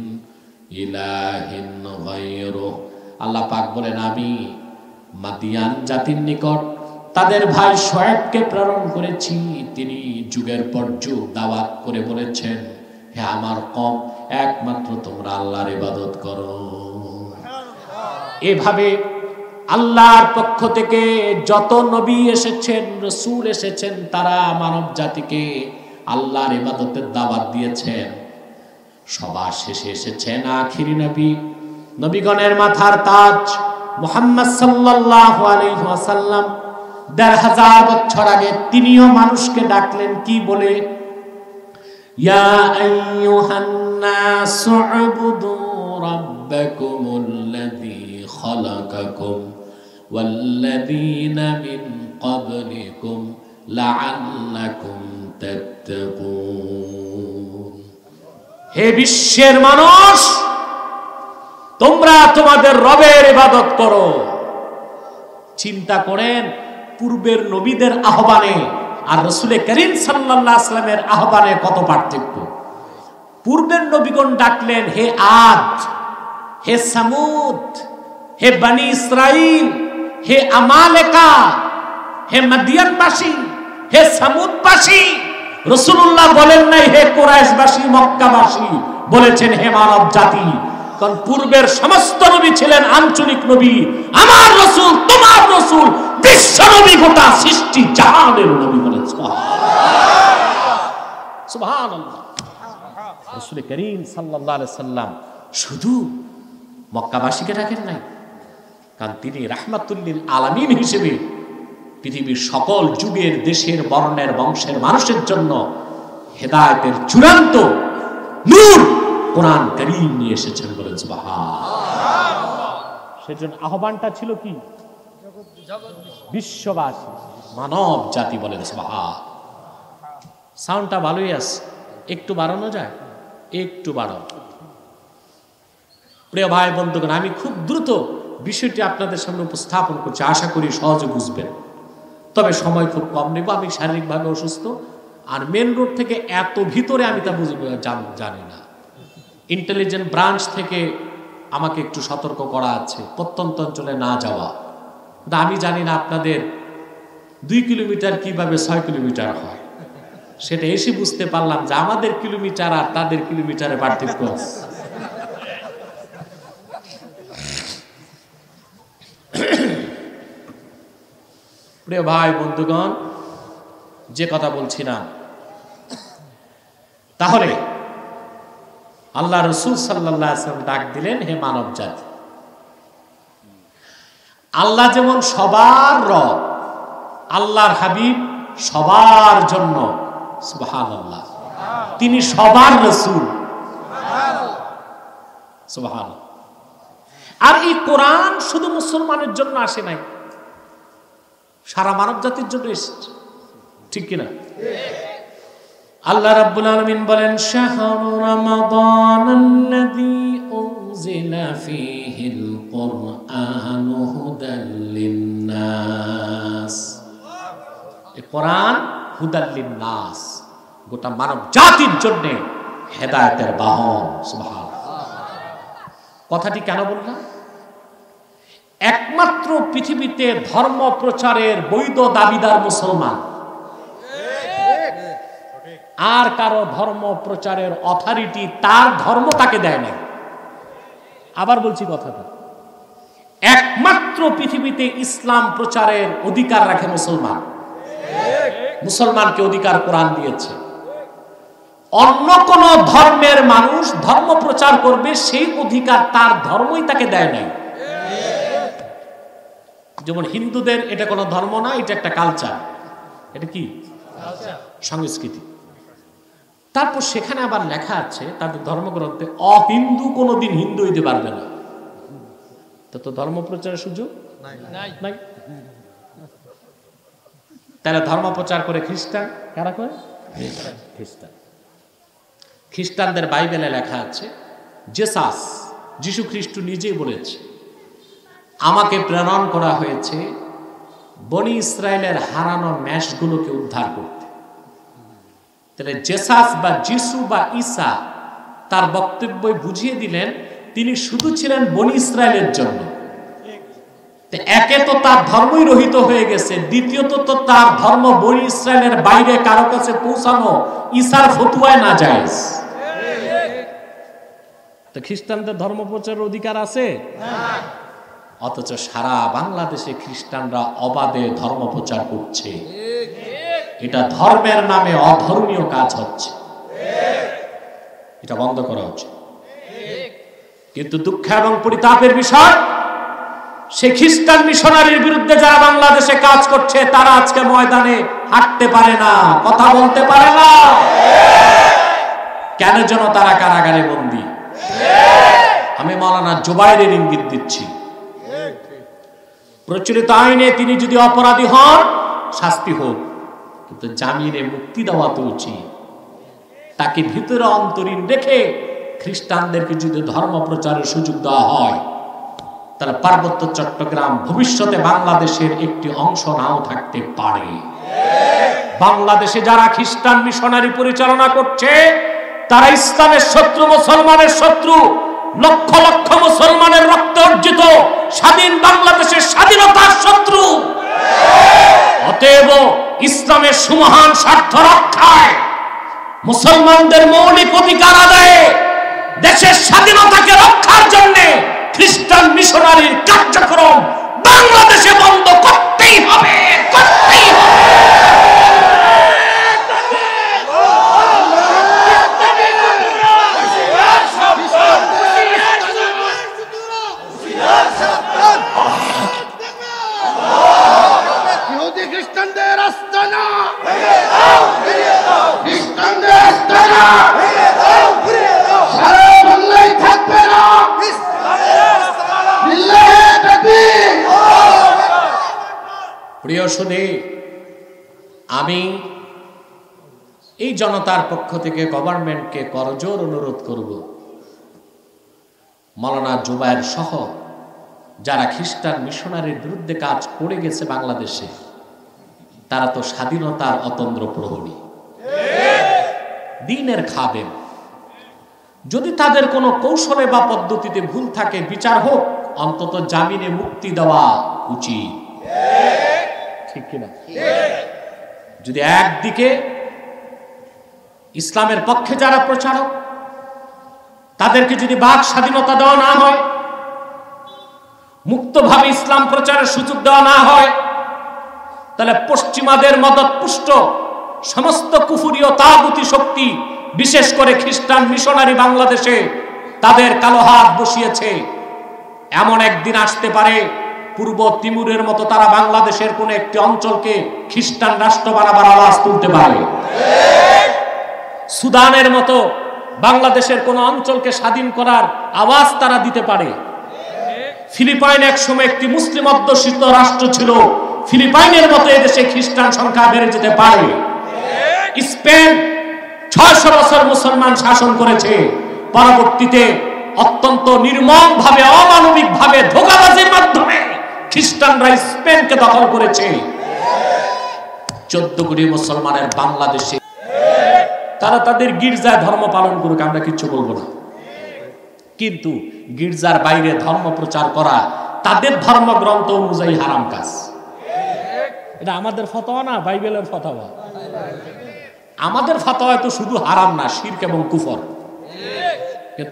ইলাহিন গায়রুহু। আল্লাহ পাক বলেন, আমি মাদিয়ান জাতির নিকট তাদের ভাই শুআয়বকে প্রেরণ করেছি। তিনি যুগের পর যুগ দাওয়াত করে বলেছেন, হে আমার কওম, একমাত্র তোমরা আল্লাহর ইবাদত করো। এভাবে আল্লাহর পক্ষ থেকে যত নবী এসেছেন, রাসূল এসেছেন, তারা মানব জাতিকে আল্লাহর ইবাদতের দাওয়াত দিয়েছেন। সবার শেষে এসেছেন আখিরি নবী, নবীগণের মাথার তাজ মুহাম্মদ সাল্লাল্লাহু আলাইহি ওয়াসাল্লাম। ১৫০০ বছর আগে তিনিও মানুষকে ডাকলেন কি বলে? ইয়া আইয়ুহান নাসু উবুদু রাব্বাকুমুল্লাযী খালাকাকুম ওয়াল্লাযীনা মিন ক্বাবলিকুম লাআল্লাকুম তাত্তাকুন। হে বিশ্বের মানুষ, তোমরা তোমাদের রবের ইবাদত করো। চিন্তা করেন, পূর্বের নবীদের আহ্বানে আর রাসূল করিম সাল্লাল্লাহু আলাইহি ওয়াসাল্লামের আহ্বানে কত পার্থক্য। পূর্বের নবীগণ ডাকলেন, হে আদ, হে সামুদ, হে বনি ইসরাইল, হে আমালেকা, হে মাদিয়ানবাসী, হে সামুদবাসী। রাসূলুল্লাহ বলেন নাই হে কুরাইশবাসী, মক্কাবাসী, বলেছেন হে মানব জাতি। কারণ পূর্বের সমস্ত নবী ছিলেন আঞ্চলিক নবী। আমার রাসূল, তোমার রাসূল, বিশ্ব নবী, গোটা সৃষ্টি জাহানের নবী। বলেন সুবহানাল্লাহ, সুবহানাল্লাহ। রাসূল করিম সাল্লাল্লাহু আলাইহি সাল্লাম শুধু মক্কাবাসীকে ডাকেন নাই, কারণ তিনি রাহমাতুল লিল আলামিন হিসেবে পৃথিবীর সকল যুগের, দেশের, বর্ণের, বংশের মানুষের জন্য হেদায়েতের চূড়ান্ত নূর কোরআন কারীম নিয়ে এসেছেন। বলেন সুবহানাল্লাহ। সেজন্য আহ্বানটা ছিল কি? বিশ্ববাসী, মানব জাতি। বলেন সুবহানাল্লাহ। সাউন্ডটা ভালোই আছে, একটু বাড়ানো যায়? একটু বাড়ানো। প্রিয় ভাই বন্ধুগণ, আমি খুব দ্রুত বিষয়টি আপনাদের সামনে উপস্থাপন করছি, আশা করি সহজে বুঝবেন। তবে সময় খুব কম নেব, আমি শারীরিকভাবে অসুস্থ। আর মেন রোড থেকে এত ভিতরে আমি তা জানি না। ইন্টেলিজেন্ট ব্রাঞ্চ থেকে আমাকে একটু সতর্ক করা আছে প্রত্যন্ত অঞ্চলে না যাওয়া। আমি জানি না আপনাদের 2 কিলোমিটার কিভাবে 6 কিলোমিটার হয়, সেটা এসে বুঝতে পারলাম যে আমাদের কিলোমিটার আর তাদের কিলোমিটারের পার্থক্য আছে। প্রিয় ভাই বন্ধুগণ, যে কথা বলছিলাম, তাহলে আল্লাহ রাসূল সাল্লাল্লাহু আলাইহি ওয়াসাল্লাম ডাক দিলেন, হে মানব জাতি, আল্লাহ যেমন সবার রব, আল্লাহর হাবিব সবার জন্য, সুবহানাল্লাহ, তিনি সবার রাসূল, সুবহানাল্লাহ। আর এই কোরআন শুধু মুসলমানের জন্য আসে নাই, সারা মানব জাতির জন্য এসেছে, ঠিক কিনা? আল্লাহ রাব্বুল আলামিন বলেন, শাহরু রমাদানাল্লাযী উনজিলা ফীহিল কুরআনু হুদাল লিন্নাস। এই কোরআন হুদাল লিন্নাস, গোটা মানব জাতির জন্য হেদায়েতের বাহন। সুবহানাল্লাহ। কথাটি কেন বললাম? একমাত্র পৃথিবীতে ধর্ম প্রচারের বৈধ দাবিদার মুসলমান, আর কারো ধর্ম প্রচারের অথরিটি তার ধর্ম তাকে দেয় না। আবার বলছি কথাটা, একমাত্র পৃথিবীতে ইসলাম প্রচারের অধিকার রাখে মুসলমান। মুসলমানকে অধিকার কোরআন দিয়েছে। অন্য কোন ধর্মের মানুষ ধর্ম প্রচার করবে, সেই অধিকার তার ধর্মই তাকে দেয় নাই। যেমন হিন্দুদের এটা কোনো ধর্ম না, এটা একটা কালচার, এটা কি সংস্কৃতি। তারপর সেখানে আবার লেখা আছে তাদের ধর্মগ্রন্থে, অহিন্দু কোনোদিন হিন্দু হইতে পারবে না। তো ধর্ম প্রচারের সুযোগ নাই। তাহলে ধর্ম প্রচার করে খ্রিস্টান, কারা করে? খ্রিস্টান। খ্রিস্টানদের বাইবেলে লেখা আছে, জেসাস, যীশু খ্রিস্ট নিজেই বলেছে, আমাকে প্রেরণ করা হয়েছে বনি ইসরায়েলের হারানো ম্যাশগুলোকে উদ্ধার করতে। তাহলে জেসাস বা যিশু বা ঈসা তার বক্তব্যে বুঝিয়ে দিলেন তিনি শুধু ছিলেন বনি ইসরায়েলের জন্য। একে তো তার ধর্মই রহিত হয়ে গেছে, দ্বিতীয়ত তো তার ধর্ম বনি ইসরায়েলের বাইরে কারো কাছে পৌঁছানো ঈসার ফতুয়ায় না জায়েজ। তো খ্রিস্টানদের ধর্ম প্রচারের অধিকার আছে না, অথচ সারা বাংলাদেশে খ্রিস্টানরা অবাধে ধর্ম প্রচার করছে। এটা ধর্মের নামে অধর্মীয় কাজ হচ্ছে, এটা বন্ধ করা হচ্ছে। কিন্তু দুঃখ এবং পরিতাপের বিষয়, সে খ্রিস্টান মিশনারির বিরুদ্ধে যারা বাংলাদেশে কাজ করছে তারা আজকে ময়দানে হাঁটতে পারে না, কথা বলতে পারে না। কেন যেন তারা কারাগারে বন্দী। আমি মাওলানা জুবাইরের ইঙ্গিত দিচ্ছি, প্রচলিত আইনে তিনি যদি অপরাধী হন শাস্তি হোক, কিন্তু জামিনে মুক্তি দেওয়া তো উচিত। তাকে ভিতরে অন্তরীণ রেখে খ্রিস্টানদেরকে যদি ধর্ম প্রচারের সুযোগ দেওয়া হয়, তাহলে পার্বত্য চট্টগ্রাম ভবিষ্যতে বাংলাদেশের একটি অংশ নাও থাকতে পারে। বাংলাদেশে যারা খ্রিস্টান মিশনারি পরিচালনা করছে তারা ইসলামের শত্রু, মুসলমানের শত্রু, লক্ষ লক্ষ মুসলমানের রক্তে অর্জিত স্বাধীন বাংলাদেশের স্বাধীনতার শত্রু। অতএব ইসলামের সুমহান স্বার্থ রক্ষায়, মুসলমানদের মৌলিক অধিকার আদায়ে, দেশের স্বাধীনতাকে রক্ষার জন্য খ্রিস্টান মিশনারির কার্যক্রম বাংলাদেশে বন্ধ করতেই হবে, করতেই হবে। খ্রিস্টানদের আস্তানা, খ্রিস্টানদের আস্তানা সারা বাংলায় থাকবে না। প্রিয় সুধী, আমি এই জনতার পক্ষ থেকে গভর্নমেন্টকে করজোর অনুরোধ করব, মাওলানা জুবায়ের সহ যারা খ্রিস্টান মিশনারির বিরুদ্ধে কাজ করে গেছে বাংলাদেশে, তারা তো স্বাধীনতার অতন্দ্র প্রহরী, দ্বীনের খাদেম। যদি তাদের কোনো কৌশলে বা পদ্ধতিতে ভুল থাকে বিচার হোক, অন্তত জামিনে মুক্তি দেওয়া উচিত। ঠিক কিনা? যদি একদিকে ইসলামের পক্ষে যারা প্রচারক তাদেরকে যদি বাক স্বাধীনতা দেওয়া না হয়, মুক্তভাবে ইসলাম প্রচারের সুযোগ দেওয়া না হয়, তাহলে পশ্চিমাদের মদত পুষ্ট সমস্ত কুফরি ও তাগুতি শক্তি, বিশেষ করে খ্রিস্টান মিশনারি বাংলাদেশে তাদের কালো হাত বসিয়েছে। এমন একদিন আসতে পারে পূর্ব তিমুরের মতো তারা বাংলাদেশের কোন একটি অঞ্চলকে খ্রিস্টান রাষ্ট্র বানাবার আওয়াজ তুলতে পারে। সুদানের মতো বাংলাদেশের কোন অঞ্চলকে স্বাধীন করার আওয়াজ তারা দিতে পারে। ফিলিপাইন এক সময় একটি মুসলিম অধ্যুষিত রাষ্ট্র ছিল, ফিলিপাইনের মতো এদেশে খ্রিস্টান সংখ্যা বেড়ে যেতে পারে। স্পেন 600 বছর মুসলমান শাসন করেছে, পরবর্তীতে অত্যন্ত নির্মম ভাবে অমানবিক ভাবে ধোঁকাবাজির মাধ্যমে খ্রিস্টানরা স্পেনকে দখল করেছে। 14 কোটি মুসলমানের বাংলাদেশে তারা তাদের গির্জায় ধর্ম পালন করুক, আমরা কিচ্ছু বলবো না, কিন্তু গির্জার বাইরে ধর্ম প্রচার করা তাদের ধর্মগ্রন্থ অনুযায়ী হারাম কাজ। এটা আমাদের ফতোয়া না, বাইবেলের ফতোয়া। আমাদের ফতোয়ায় তো শুধু হারাম না, শিরক এবং কুফর।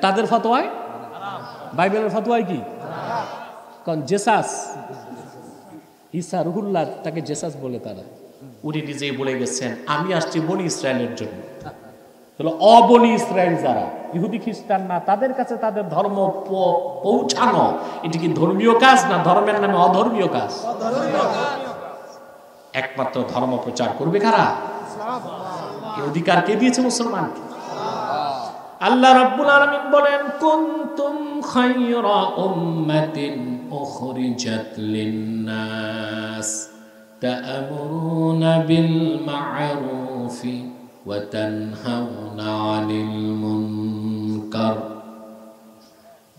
তাদের ফতোয়ায়, বাইবেলের ফতোয়ায় কি? কারণ জেসাস, ঈসা রুহুল্লাহ, তাকে জেসাস বলে তারা। উনি নিজেই বলে গেছেন, আমি আসছি বনি ইসরায়েলের জন্য। অবনি ইসরায়েল যারা ইহুদি খ্রিস্টান না, তাদের কাছে তাদের ধর্ম পৌঁছানো এটি কি ধর্মীয় কাজ না ধর্মের নামে অধর্মীয় কাজ? একমাত্র ধর্ম প্রচার করবে কারা? এই অধিকার কে দিয়েছে মুসলমানকে? আল্লাহ রাব্বুল আলামিন বলেন, কুনতুম খায়রা উম্মাতিন উখরিজাত লিন-নাস তা'মুরুনা বিল মা'রুফি ওয়া তানহাউনা 'আনিল মুনকার।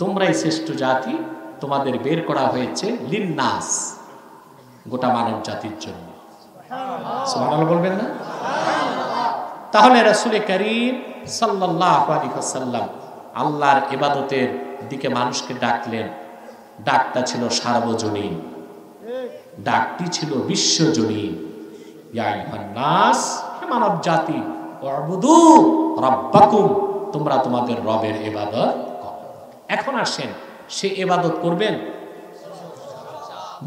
তোমরাই শ্রেষ্ঠ জাতি, তোমাদের বের করা হয়েছে লিন-নাস, গোটা মানব জাতির জন্য। সুবহানাল্লাহ বলবেন না? তাহলে রাসূল করিম সাল্লাল্লাহু আলাইহি ওয়াসাল্লাম আল্লাহর ইবাদতের দিকে মানুষকে ডাকলেন। ডাকটা ছিল সার্বজনীন, ডাকটি ছিল বিশ্বজনীন। ইয়া আইয়ুহান নাস, হে মানব জাতি, উবুদু রাব্বাকুম, তোমরা তোমাদের রবের ইবাদত করো। এখন আসেন, সে ইবাদত করবেন?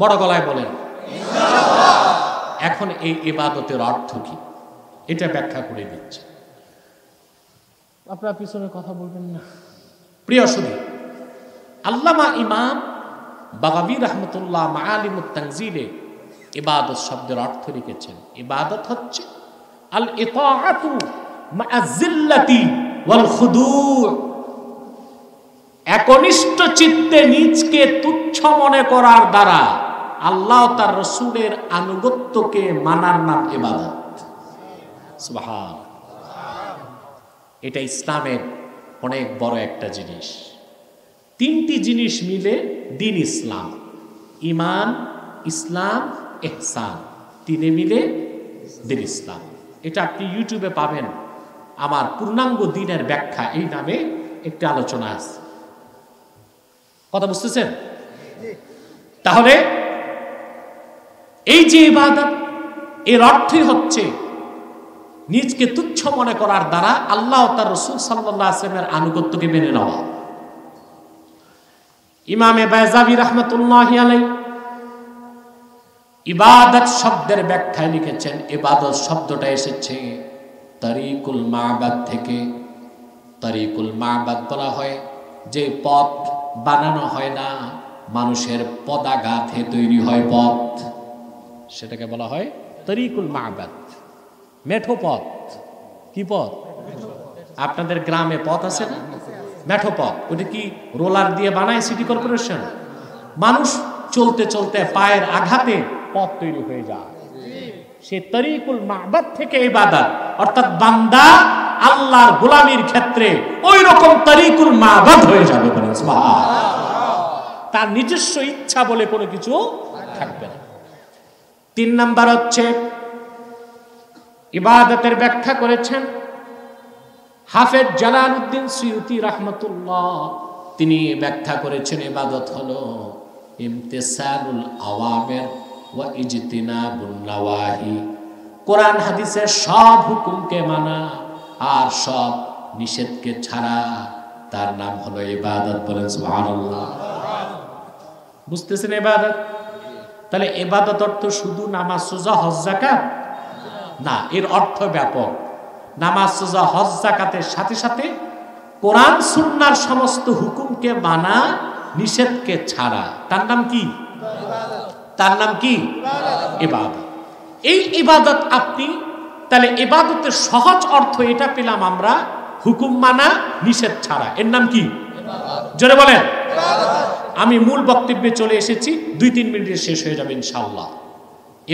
বড় গলায় বলেন ইনশাআল্লাহ। এখন এই ইবাদতের অর্থ কি এটা ব্যাখ্যা করে দিচ্ছে। আপনার পিছনে কথা বলবেন না। প্রিয় সুধী, আল্লামা ইমাম বাগাবী রাহমাতুল্লাহ মাআলিমুত তানজিলে ইবাদত শব্দের অর্থ লিখেছেন, ইবাদত হচ্ছে আল ইতাআতু মা'a যিল্লাতি ওয়াল খুদু', একনিষ্ঠ চিত্তে নিজকে তুচ্ছ মনে করার দ্বারা আল্লাহ তার রাসূলের আনুগত্যকে মানার নাম ইবাদত। সুবহান, এটা ইসলামের অনেক বড় একটা জিনিস। 3টি জিনিস মিলে দিন ইসলাম, ঈমান, ইসলাম, ইহসান, 3 মিলে দিন ইসলাম। এটা আপনি ইউটিউবে পাবেন, আমার পূর্ণাঙ্গ দিনের ব্যাখ্যা এই নামে একটি আলোচনা আছে। কথা বুঝতেছেন? তাহলে এই যে ইবাদত, এর অর্থই হচ্ছে নিজকে তুচ্ছ মনে করার দ্বারা আল্লাহ তার রাসূল সাল্লাল্লাহু আলাইহি ওয়াসাল্লামের আনুগত্যকে মেনে নেওয়া। ইমামে বায়জাবি রাহমাতুল্লাহি আলাইহি ইবাদত শব্দের ব্যাখ্যায় লিখেছেন, ইবাদত শব্দটা এসেছে তারিকুল মা'বাদ থেকে। তারিকুল মা'বাদ বলা হয় যে পথ বানানো হয় না, মানুষের পদাঘাতে তৈরি হয় পথ, সেটাকে বলা হয় তারিকুল মা'বাদ, মেঠো পথ। কি পথ? আপনাদের গ্রামে পথ আছে না, মেঠো পথ, ওটা কি রোলার দিয়ে বানায় সিটি কর্পোরেশন? মানুষ চলতে চলতে পায়ের আঘাতে পথ তৈরি হয়ে যায়। সে তরিকুল মা'বাদ থেকে ইবাদত, অর্থাৎ বান্দা আল্লাহর গোলামির ক্ষেত্রে ওই রকম তরিকুল মা'বাদ হয়ে যাবে। সুবহানাল্লাহ, তার নিজস্ব ইচ্ছা বলে কোনো কিছু থাকবে না। 3 নাম্বার হচ্ছে ইবাদতের ব্যাখ্যা করেছেন হাফেজ জালালউদ্দিন সুয়ুতি রাহমাতুল্লাহ। তিনি ব্যাখ্যা করেছেন ইবাদত হলো ইমতিসালুল আওয়ামির ওয়া ইজতিনাবুন নাওয়াহি, কোরআন হাদিসের সব হুকুমকে মানা আর সব নিষেধকে ছাড়া, তার নাম হলো ইবাদত। বলেন সুবহানাল্লাহ। বুঝতেছেন ইবাদত? তাহলে ইবাদত অর্থ শুধু নামাজ, রোজা, হজ, যাকাত না, এর অর্থ ব্যাপক। নামাজ, রোজা, হজ, যাকাতের সাথে সাথে কোরআন সুন্নাহর সমস্ত হুকুমকে মানা, নিষেধকে ছাড়া, তার নাম কি? তার নাম কি? ইবাদত। এই ইবাদত আপনি, তাহলে ইবাদতের সহজ অর্থ এটা পেলাম আমরা, হুকুম মানা, নিষেধ ছাড়া, এর নাম কি? জোরে বলেন। আমি মূল বক্তব্যে চলে এসেছি, 2-3 মিনিটে শেষ হয়ে যাবে ইনশাআল্লাহ।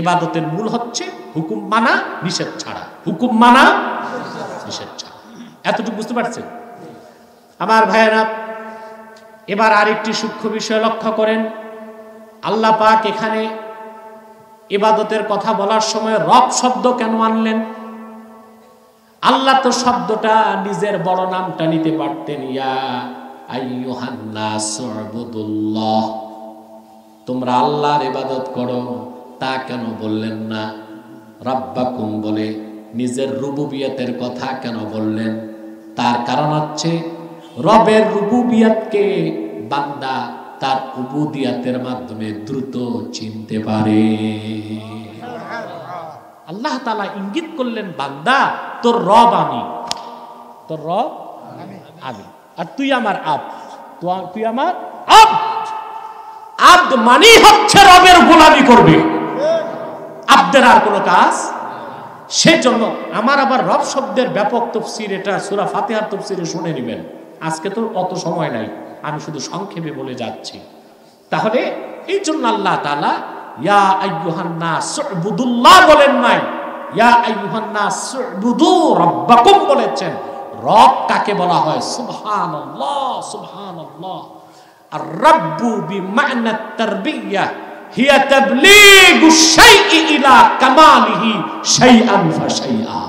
ইবাদতের মূল হচ্ছে হুকুম মানা, নিষেধ ছাড়া, হুকুম মানা, নিষেধ ছাড়া। এতটুকু বুঝতে পারছেন আমার ভাইয়েরা? এবার আরেকটি সূক্ষ্ম বিষয় লক্ষ্য করেন। আল্লাহ পাক এখানে ইবাদতের কথা বলার সময় রব শব্দ কেন আনলেন? আল্লাহ তো শব্দটা নিজের বড় নামটা নিতে পারতেন, ইয়া আইয়ুহান নাস উবুদুল্লাহ, তোমরা আল্লাহর ইবাদত করো, তা কেন বললেন না? রাব্বাকুম বলে নিজের রুবুবিয়তের কথা কেন বললেন? তার কারণ হচ্ছে রবের রুবুবিয়তকে বান্দা তার উবুদিয়াতের মাধ্যমে দ্রুত চিনতে পারে। আল্লাহ তাআলা ইঙ্গিত করলেন, বান্দা তোর রব আমি, তোর রব আমি, আর তুই আমার আব্দ, তুই আমার আব্দ। আব্দ মানে হচ্ছে রবের গোলামি করবে, আব্দের আর কোনো কাজ। সেজন্য আমার আবার রব শব্দের ব্যাপক তাফসীর, এটা সূরা ফাতিহার তাফসীরে শুনে নেবেন। আজকে তো অত সময় নাই, আমি শুধু সংক্ষেপে বলে যাচ্ছি। তাহলে এই জন্য আল্লাহ তাআলা ইয়া আইয়ুহান নাস উবুদুল্লাহ বলেন নাই, ইয়া আইয়ুহান নাস উবুদু রাব্বাকুম বলেছেন। রব কাকে বলা হয়? সুবহানাল্লাহ, সুবহানাল্লাহ। আর রাব্বু বিমা'না তারবিয়াহ হিয়া তাবলীগু শাইই ইলা কামালিহি শাইআন ফাশাইআ।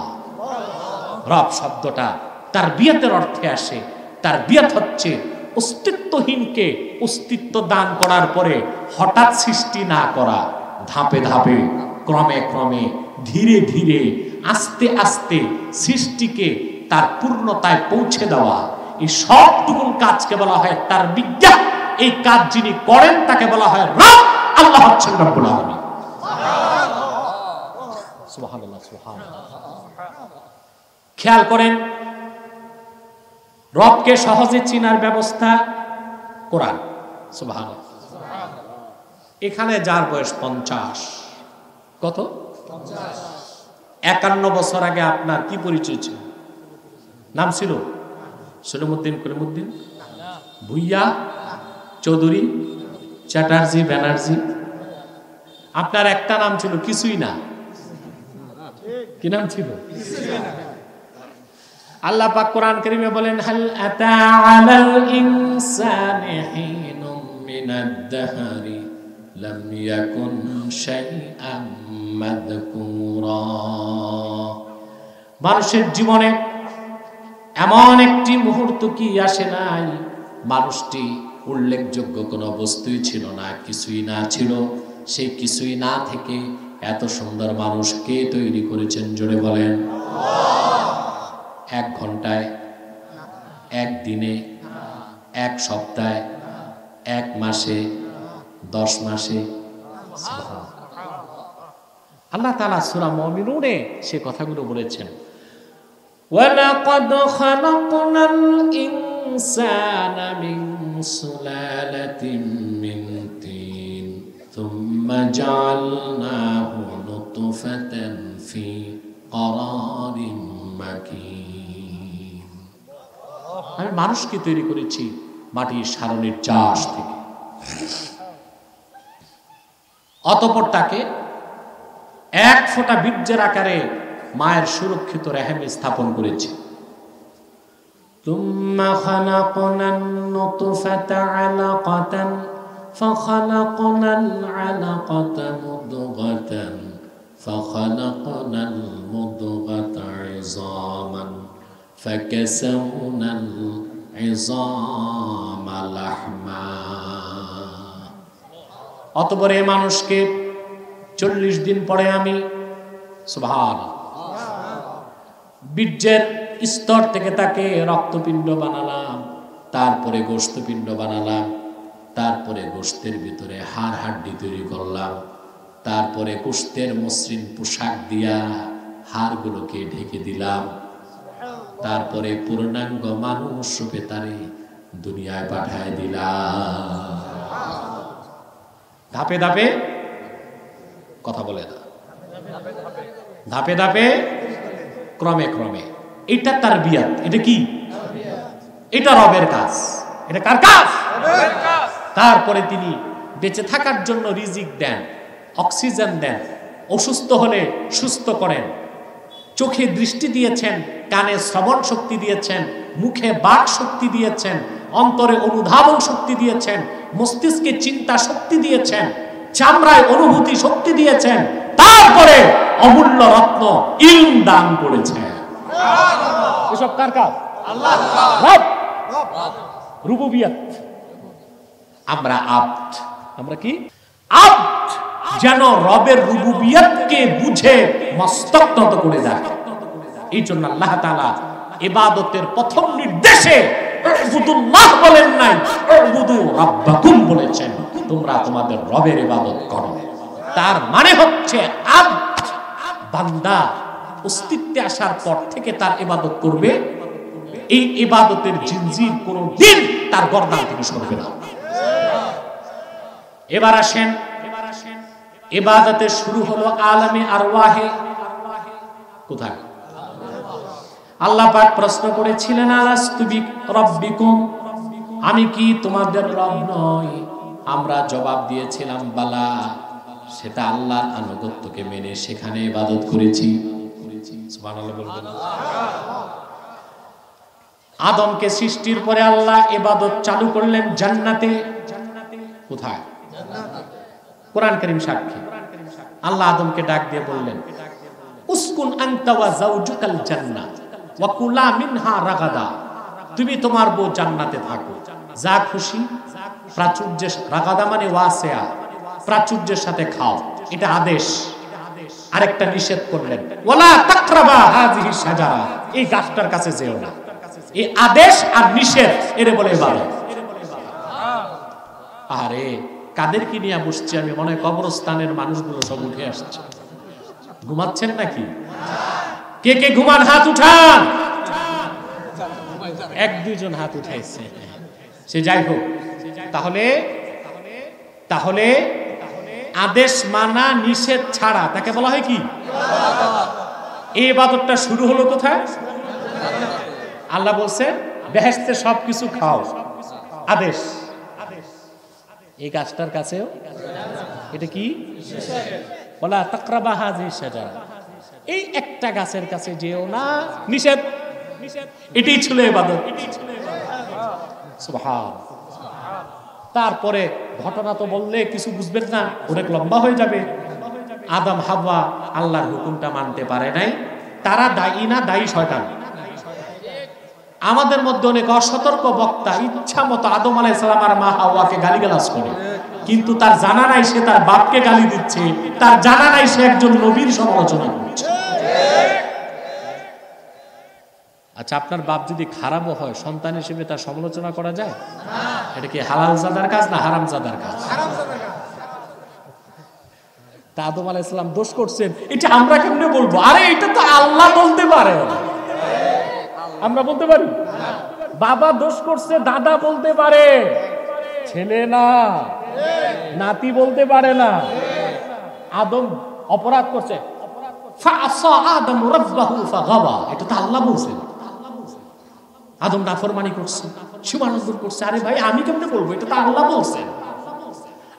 রব শব্দটা তারবিয়াতের অর্থে আসে। তারবিয়াত হচ্ছে অস্তিত্বহীনকে অস্তিত্ব দান করার পরে হঠাৎ সৃষ্টি না করা, ধাপে ধাপে, ক্রমে ক্রমে, ধীরে ধীরে, আস্তে আস্তে সৃষ্টিকে তার পূর্ণতায় পৌঁছে দেওয়া। এই সবটুকু কাজকে বলা হয় তারবিয়া। এই কাজ যিনি করেন তাকে বলা হয় রব। আল্লাহ হচ্ছেন রব্বুল আলামিন। সুবহানাল্লাহ, সুবহানাল্লাহ। খেয়াল করেন, রবকে সহজে চিনার ব্যবস্থা কোরআন। সুবহানাল্লাহ। এখানে যার বয়স 50, কত? 51 বছর আগে আপনার কি পরিচয় ছিল? নাম ছিল সলিমউদ্দিন, কলিমউদ্দিন, ভুইয়া, চৌধুরী, চ্যাটার্জি, ব্যানার্জি। আপনার একটা নাম ছিল কিছুই না। কি নাম ছিল? আল্লাহ পাক কোরআন কারীমে বলেন, হাল আতা আলাল ইনসানি হিনুম মিনাদ দাহরি লাম ইয়াকুন শাইআম মাযকুরা। মানুষের জীবনে এমন একটি মুহূর্ত কি আসে নাই, মানুষটি উল্লেখযোগ্য কোনো বস্তুই ছিল না, কিছুই না ছিল। সেই কিছুই না থেকে এত সুন্দর মানুষ কে তৈরি করেছেন? জোরে বলেন। 1 ঘন্টায়, 1 দিনে, 1 সপ্তাহে, 1 মাসে, 10 মাসে। আল্লাহ তাআলা সূরা মুমিনুনে সে কথাগুলো বলেছেন, ওয়ালাকাদ খালাকনাল ইনসানা মিন সুলালাতিন মিন তিন থুম্মা জাআলনাহু নুতফাতান ফি ক্বারারিন মাকিন। আমি মানুষকে তৈরি করেছি মাটির সারণীর চাষ থেকে, অতঃপর তাকে 1 ফোঁটা বীর্যের আকারে মায়ের সুরক্ষিত রেহেমে স্থাপন করেছি। তুম্মা খালাকনান নুতফাতা আলাকাতান ফাখালাকনাল আলাকাতা মুদগাতান ফাখালাকনাল মুদগাতা ইযামান ফাকাসাওনাল ইযামা লাহমা। অতঃপর এই মানুষকে 40 দিন পরে আমি সুবহান বীর্যের স্তর থেকে তাকে রক্তপিণ্ড বানালাম, তারপরে গোশতপিণ্ড বানালাম, তারপরে গোশতের ভিতরে হাড় হাড্ডি তৈরি করলাম, তারপরে গোশতের মসৃণ পোশাক দিয়া হাড়গুলোকে ঢেকে দিলাম, তারপরে পূর্ণাঙ্গ মানুষ রূপে তারে দুনিয়ায় পাঠায় দিলাম। ধাপে ধাপে কথা বলে না, ধাপে ধাপে ক্রমে ক্রমে। এটা তার বিয়াত। এটা কি? এটা রবের কাজ। এটা কার কাজ? তারপরে তিনি বেঁচে থাকার জন্য রিজিক দেন, অক্সিজেন দেন, অসুস্থ হলে সুস্থ করেন, চোখে দৃষ্টি দিয়েছেন, কানে শ্রবণ শক্তি দিয়েছেন, মুখে বাক শক্তি দিয়েছেন, অন্তরে অনুধাবন শক্তি দিয়েছেন, মস্তিষ্কে চিন্তা শক্তি দিয়েছেন, চামড়ায় অনুভূতি শক্তি দিয়েছেন, তারপরে অমূল্য রত্ন ইলম দান করেছেন। এসব কার কাজ? আল্লাহর কাজ। রুবুবিয়ত। আমরা আব্দ। আমরা কি? আব্দ যেন রবের রুবুবিয়তকে বুঝে মস্তক নত করে দেয়। এই জন্য আল্লাহ তাআলা ইবাদতের প্রথম নির্দেশে উবুদুল্লাহ বলেন নাই, উবুদু রাব্বাকুম বলেছেন, তোমরা তোমাদের রবের ইবাদত করো। তার মানে হচ্ছে আব্দ বান্দা অস্তিত্বে আসার পর থেকে তার ইবাদত করবে। এই ইবাদতের জিনজির কোন দিন তার গর্দান থেকে সরবে না। এবার আসেন, ইবাদতের শুরু হলো আলামে আরওয়াহে। কোথায়? আল্লাহ পাক প্রশ্ন করেছিলেন, আলাস্তু বিরাব্বিকুম, আমি কি তোমাদের রব নই? আমরা জবাব দিয়েছিলাম বালা। সেটা আল্লাহর আনুগত্যকে মেনে সেখানে ইবাদত করেছি। সুবহানাল্লাহ বলবেন। আদমকে সৃষ্টির পরে আল্লাহ ইবাদত চালু করলেন জান্নাতে। কোথায়? কোরআন কারীম সাক্ষী। আল্লাহ আদমকে ডাক দিয়ে বললেন, উসকুন আনতা ওয়া যাওজুকাল জান্নাহ ওয়া কুলা মিনহা রাগাদা, তুমি তোমার বউ জান্নাতে থাকো, যা খুশি প্রাচুর্যের, রাগাদা মানে ওয়াসিয়া, প্রাচুর্যের সাথে খাও। এটা আদেশ। আরেকটা নিষেধ করলেন, ওয়ালা তাকরাবা হাযিহি শাজারা, এই গাছটার কাছে যেও না। এই আদেশ আর নিষেধ এর বলে ইবাদত। আরে কাদেরকে নিয়ে বসছি আমি? মনে হয় কবরস্থানের মানুষগুলো সব উঠে আসছে। ঘুমাচ্ছেন নাকি? কে কে ঘুমান হাত উঠান। এক দুইজন হাত উঠাইছে, সে যাই হোক। তাহলে তাহলে আদেশ মানা নিষেধ ছাড়া তাকে বলা হয় কি? এই ইবাদতটা শুরু হলো কোথায়? আল্লাহ বলছেন বেহেশতে সবকিছু খাও, আদেশ। এই গাছটার কাছেও এটা কি? বলা তাকরাবা হাযিহি শাজারা, এই একটা গাছের কাছে যেও না, নিষেধ। এটাই ছিল ইবাদত। সুবহান। তারপরে ঘটনা তো বললে কিছু বুঝবেন না, অনেক লম্বা হয়ে যাবে। আদম হাওয়া আল্লাহর হুকুমটা মানতে পারে নাই। তারা দায়ী না, দায়ী শয়তান। আমাদের মধ্যে অনেক অসতর্ক বক্তা ইচ্ছা মতো আদম আলাইহিস সালাম আর মা হাওয়াকে গালিগালাজ করে, কিন্তু তার জানা নাই সে তার বাপকে গালি দিচ্ছে, তার জানা নাই সে একজন নবীর সমালোচনা করছে। আচ্ছা, আপনার বাপ যদি খারাপও হয়, সন্তান হিসেবে তার সমালোচনা করা যায়? এটা কি হালাল জাদার কাজ না হারাম জাদার কাজ? তা আদম আলাইহিস সালাম দোষ করছেন, এটা আমরা কেমনে বলবো? আরে এটা তো আল্লাহ বলতে পারে, আমরা বলতে পারি? বাবা দোষ করছে, দাদা বলতে পারে, ছেলে না, নাতি বলতে পারে না। আদম অপরাধ করছে, ফাআসা আদম রাব্বাহু ফাগাওয়া, এটা তো আল্লাহ বলছেন। আদম নাফরমানি করছে, সীমালঙ্ঘন করছে। আরে ভাই আমি কেমনে বলবো? এটা তো আল্লাহ বলছেন।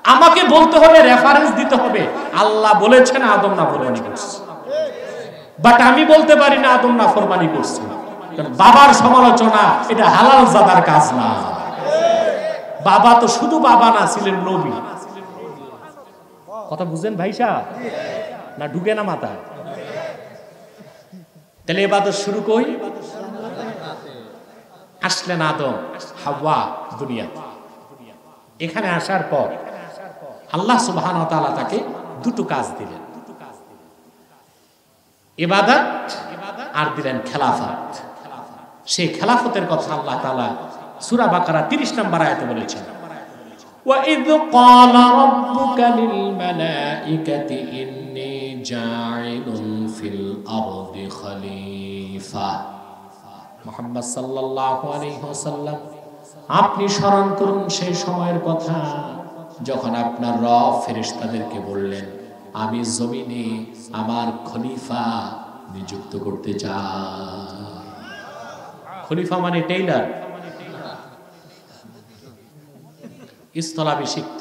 আমাকে বলতে হলে রেফারেন্স দিতে হবে, আল্লাহ বলেছেন আদম নাফরমানি করছে, বাট আমি বলতে পারি না আদম নাফরমানি করছে। বাবার সমালোচনা এটা হালাল জাদার কাজ না। বাবা তো শুধু বাবা না, ছিলেন নবী। কথা বুঝেন ভাই সাহেব? না ঢুকে না মাথায়? তাহলে ইবাদত শুরু কই? আসলেন আদম হাওয়া দুনিয়া। এখানে আসার পর আল্লাহ সুবহানাহু ওয়া তাআলা তাকে দুটো কাজ দিলেন, ইবাদত আর দিলেন খেলাফত। সেই খেলাফতের কথা আল্লাহ তাআলা সূরা বাকারা 30 নম্বর আয়াতে বলেছেন, وَإِذْ قَالَ رَبُّكَ لِلْمَلَائِكَةِ إِنِّي جَاعِلٌ فِي الْأَرْضِ خَلِيفَةً। মুহাম্মদ সাল্লাল্লাহু আলাইহি ওয়াসাল্লাম, আপনি স্মরণ করুন সেই সময়ের কথা যখন আপনার রব ফেরেশতাদেরকে বললেন, আমি জমিনে আমার খলিফা নিযুক্ত করতে চাই। খলিফা মানে টেইলার, স্থলাভিষিক্ত।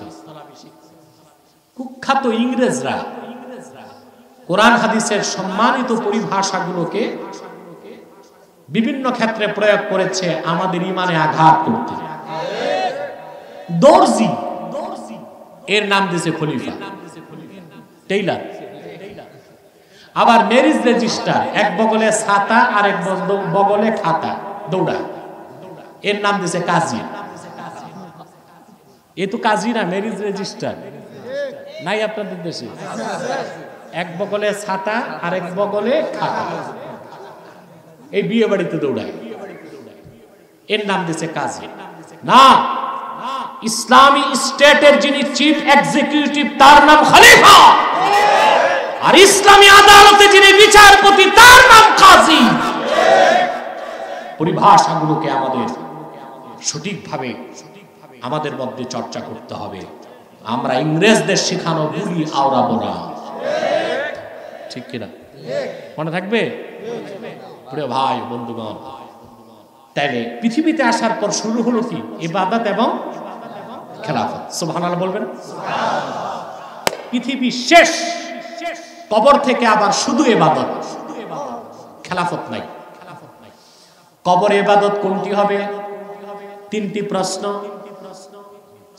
কুখ্যাত ইংরেজরা কোরআন হাদিসের সম্মানিত পরিভাষাগুলোকে বিভিন্ন ক্ষেত্রে প্রয়োগ করেছে আমাদের ইমানে আঘাত করতে। দর্জি, এর নাম দিয়েছে খলিফা, টেইলার। আবার ম্যারেজ রেজিস্টার, এক বগলে ছাতা আর এক বগলে খাতা দৌড়া, এর নাম দিয়েছে কাজী। এ তো কাজী না, ম্যারেজ রেজিস্টার নাই আপনাদের দেশে? এক বগলে ছাতা আর এক বগলে খাতা, এই বিয়ে বাড়িতে দৌড়ায়, এর নাম দিয়েছে কাজী। না, ইসলামী স্টেটের যিনি চিফ এক্সিকিউটিভ তার নাম খলিফা, আর ইসলামী আদালতে যিনি বিচারপতি তার নাম কাজী। পরিভাষাগুলোকে আমাদের সঠিকভাবে আমাদের মধ্যে চর্চা করতে হবে। আমরা ইংরেজদের শেখানো বুলি আওড়াবো না, ঠিক কিনা? মনে থাকবে প্রিয় ভাই বন্ধুগণ। তাইলে পৃথিবীতে আসার পর শুরু হলো কি? ইবাদত এবং খেলাফত। সুবহানাল্লাহ বলবেন। পৃথিবী শেষ, কবর থেকে আবার শুধু ইবাদত, খেলাফত নাই। কবর ইবাদত কোনটি হবে? 3টি প্রশ্ন।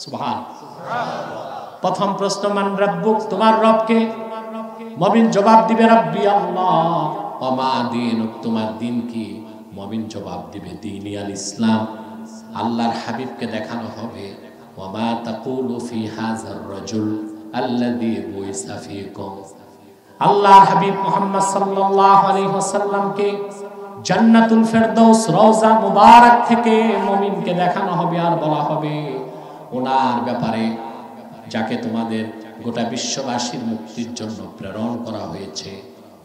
সুবহান। প্রথম প্রশ্ন, মান রাব্বুক, তোমার রব কে? মুমিন জবাব দিবে রাব্বি আল্লাহ। ওয়া মা দীনুক, তোমার দিন কি? মুমিন জবাব দিবে দীনি আল ইসলাম। আল্লাহর হাবিবকে দেখানো হবে, ওয়া মা তাকুলু ফি হাযার রাজুল আল্লাযী বুইসা ফীকুম। আল্লাহর হাবিব মুহাম্মদ সাল্লাল্লাহু আলাইহি ওয়াসাল্লামকে জান্নাতুল ফেরদৌস রওজা মুবারক থেকে মুমিনকে দেখানো হবে আর বলা হবে, ওনার ব্যাপারে যাকে তোমাদের গোটা বিশ্ববাসীর মুক্তির জন্য প্রেরণ করা হয়েছে,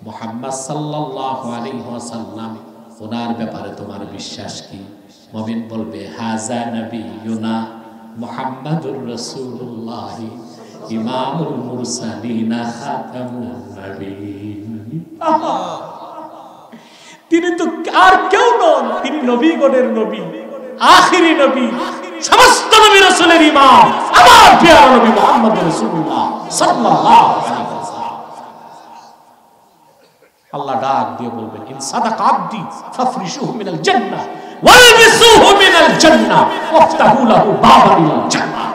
মুহাম্মদ সাল্লাল্লাহু আলাইহি ওয়াসাল্লাম, ওনার ব্যাপারে তোমার বিশ্বাস কি? মুমিন বলবে, হাযা নবিয়ুনা মুহাম্মাদুর রাসূলুল্লাহ ইমামুল মুরসালিন খাতামুন নবিয়্যিন। তিনি তো আর কেউ নন, তিনি নবীগণের নবী, আখিরি নবী, সমস্ত নবী রাসূলের ইমাম, আমার প্রিয় নবী মুহাম্মদ রাসূলুল্লাহ সাল্লাল্লাহু আলাইহি ওয়াসাল্লাম। আল্লাহ ডাক দিয়ে বলবেন, ইন সাদাকা আবদি ফাফরিশুহু মিনাল জান্নাহ ওয়ালবিসুহু মিনাল জান্নাহ ওয়াফতাহু লাহু বাবান ইলাল জান্নাহ।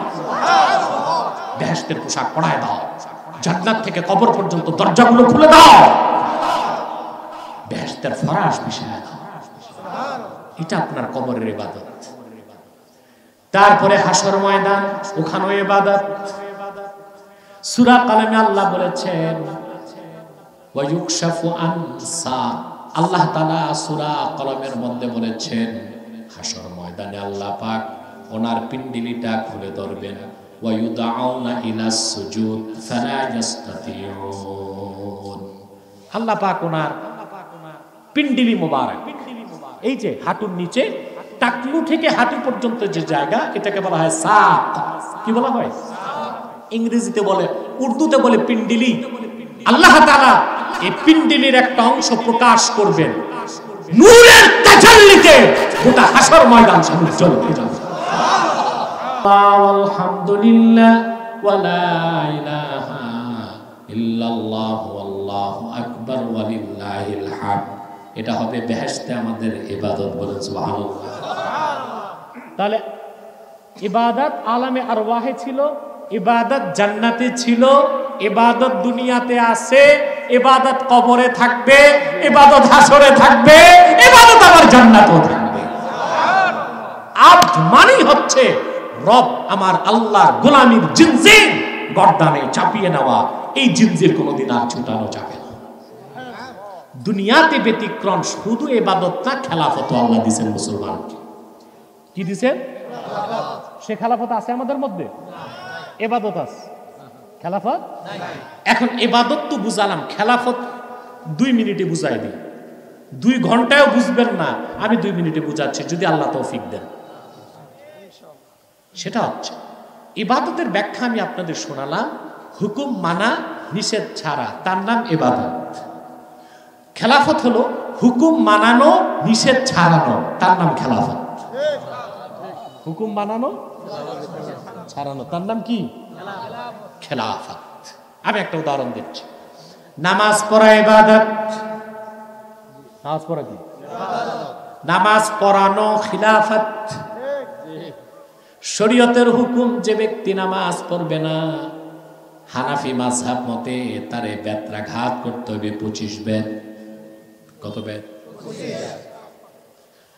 বেহেশতের পোশাক পরায় দাও, জান্নাত থেকে কবর পর্যন্ত দরজাগুলো খুলে দাও, বেহেশতের ফরাশ বিছায় দাও। এটা আপনার কবরের ইবাদত। তারপরে হাসর ময়দান, ওখানেও ইবাদত। সূরা কালামে আল্লাহ বলেছেন, ওয়া ইউকশাফু আন সা, আল্লাহ তাআলা সূরা কলমের মধ্যে বলেছেন, হাসর ময়দানে আল্লাহ পাক ওনার পিণ্ডলিটা খুলে ধরবেন, ওয়া ইউদাউনা ইলাস সুজুদ ফালা ইস্তাতিউন। আল্লাহ পাক ওনার পিণ্ডলি মোবারক, এই যে হাঁটুর নিচে টাকলু থেকে হাঁটু পর্যন্ত যে জায়গা, এটাকে বলা হয় সাক। কি বলা হয়? ইংরেজিতে বলে, উর্দুতে বলে পিণ্ডলি। আল্লাহ তাআলা এই পিণ্ডলির একটা অংশ প্রকাশ করবেন, নূরের তাজাল্লিতে গোটা হাসর ময়দান উজ্জ্বল হয়ে যাবে। আলহামদুলিল্লাহ ওয়া লা ইলাহা ইল্লাল্লাহ ওয়াল্লাহু আকবার ওয়া লিল্লাহিল হামদ। এটা হবে বেহেশতে আমাদের ইবাদত। বলেন সুবহানাল্লাহ। তাহলে ইবাদত আলামে আরওয়াহে ছিল, ইবাদত জান্নাতে ছিল, ইবাদত দুনিয়াতে আছে, ইবাদত কবরে থাকবে, ইবাদত হাসরে থাকবে, ইবাদত আবার জান্নাতেও থাকবে। আব্দ মানেই হচ্ছে রব, আমার আল্লাহর গোলামীর জিনজিন গর্দানে চাপিয়ে নেওয়া, এই জিনজির কোনোদিন আর ছুটানো যাবে না। দুনিয়াতে ব্যতিক্রম শুধু ইবাদত না, খেলাফত আল্লাহ দিয়েছেন মুসলমানকে। কি দিয়েছেন? সে খেলাফত আছে আমাদের মধ্যে, ইবাদত আছে, খেলাফত এখন ইবাদত তো বুঝালাম, খেলাফত 2 মিনিটে বুঝাই দিই, 2 ঘন্টায়ও বুঝবেন না, আমি 2 মিনিটে বুঝাচ্ছি যদি আল্লাহ তৌফিক দেন। সেটা হচ্ছে ইবাদতের ব্যাখ্যা আমি আপনাদের শোনালাম, হুকুম মানা নিষেধ ছাড়া, তার নাম ইবাদত। খেলাফত হলো হুকুম মানানো নিষেধ ছাড়ানো, তার নাম খেলাফত। হুকুম মানানো ছাড়ানো, তার নাম কি? খেলাফত। আমি একটা উদাহরণ দিচ্ছি, নামাজ পড়া ইবাদত। নামাজ পড়া কি? নামাজ পড়ানো খেলাফত। শরীয়তের হুকুম, যে ব্যক্তি নামাজ পড়বে না, হানাফি মাযহাব মতে তারে বেত্রাঘাত করতে হবে 25 বেত। কত বেত?